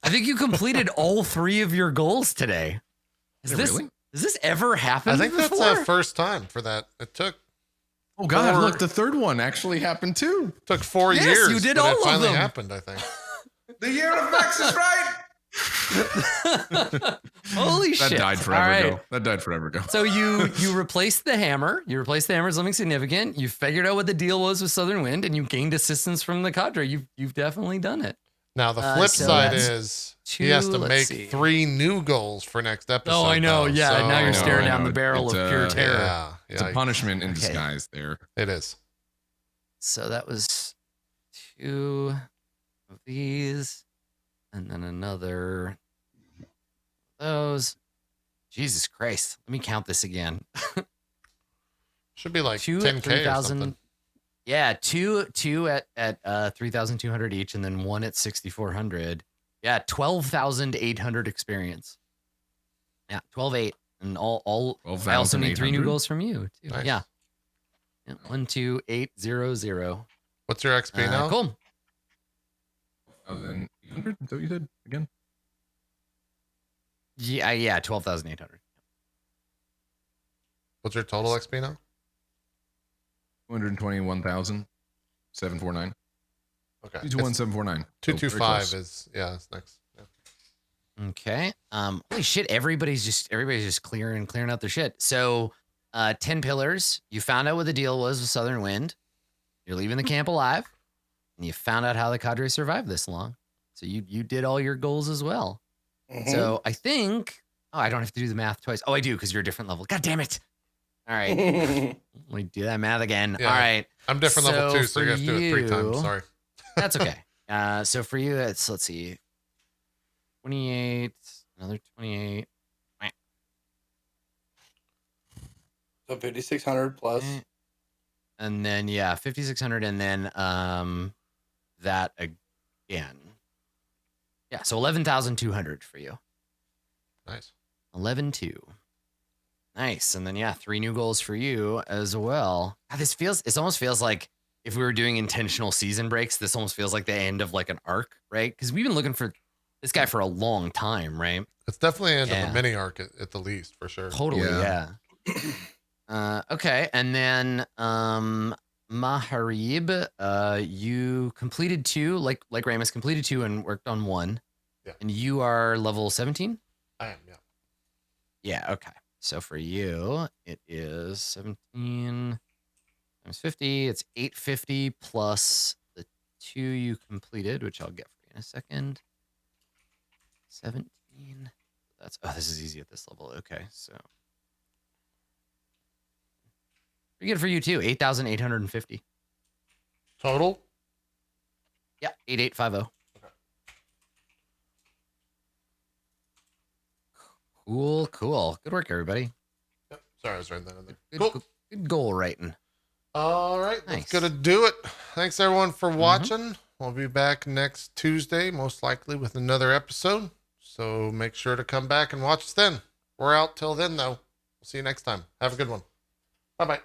I think you completed all 3 of your goals today. Is it really? Has this ever happened? I think before? that's the first time for that. It took Oh God! 4 Look, the third one actually happened too. 4 Yes, years. you did but all it of finally them. happened, I think. The year of Max is right. Holy That shit! died forever All right. ago. That died forever ago. So you replaced the hammer. You replaced the hammer with something significant. You figured out what the deal was with Southern Wind, and you gained assistance from the cadre. You've definitely done it. Now the flip so side that's is he has to let's make see. 3 new goals for next episode. Oh, I know. though, Yeah, so- now you're I know, staring I down know. the barrel It's, of pure terror. Yeah, It's a yeah, punishment in Okay. disguise there. it is. So that was 2 of these, and then another of those. Jesus Christ! Let me count this again. Should be like 2 10K at or 3,000. something. Yeah, two at 3,200 each, and then 1 at 6,400. Yeah, 12,800 experience. Yeah, 12,800, and all. I also need 3 new 12,800? goals from you too. Nice. Yeah. 12800. What's your XP now? Cool. 1,800? Is that what you said again? Yeah, 12,800. What's your total XP now? 221,749. Okay. 221,749. 225 is it's next. Yeah. Okay. Holy shit! Everybody's just clearing out their shit. So, 10 pillars. You found out what the deal was with Southern Wind. You're leaving the camp alive, and you found out how the cadre survived this long. So you did all your goals as well. Mhm. So I think. Oh, I don't have to do the math twice. Oh, I do because you're a different level. God damn it! All right, let me do that math again. Yeah. All right, I'm different level So 2, so you have to do it 3 times. you- Sorry. that's okay. So for you, let's see, 28, another 28. So 5,600 plus. And then 5,600, and then that again. Yeah, so 11,200 for you. Nice. 11,200. Nice, and then 3 new goals for you as well. God, this almost feels like if we were doing intentional season breaks, this almost feels like the end of like an arc, right? Because we've been looking for this guy for a long time, right? It's definitely the end of Yeah. a mini arc at the least, for sure. Totally, Yeah. yeah. Okay, and then Maharib, you completed 2, like Ramus completed 2 and worked on 1. Yeah. And you are level 17? I am, yeah. Yeah, okay. So for you, it is 17 times 50. It's 850 plus the 2 you completed, which I'll get for you in a second. 17. This is easy at this level. Okay, so pretty good for you too. 8,850. Total? Yeah, 8850. Cool. Good work, everybody. Yep. Sorry, I was writing that in there. Good goal writing. All right, Nice. that's gonna do it. Thanks everyone for watching. We'll be back next Tuesday, most likely with another episode. So make sure to come back and watch us then. We're out till then, though. We'll see you next time. Have a good one. Bye-bye.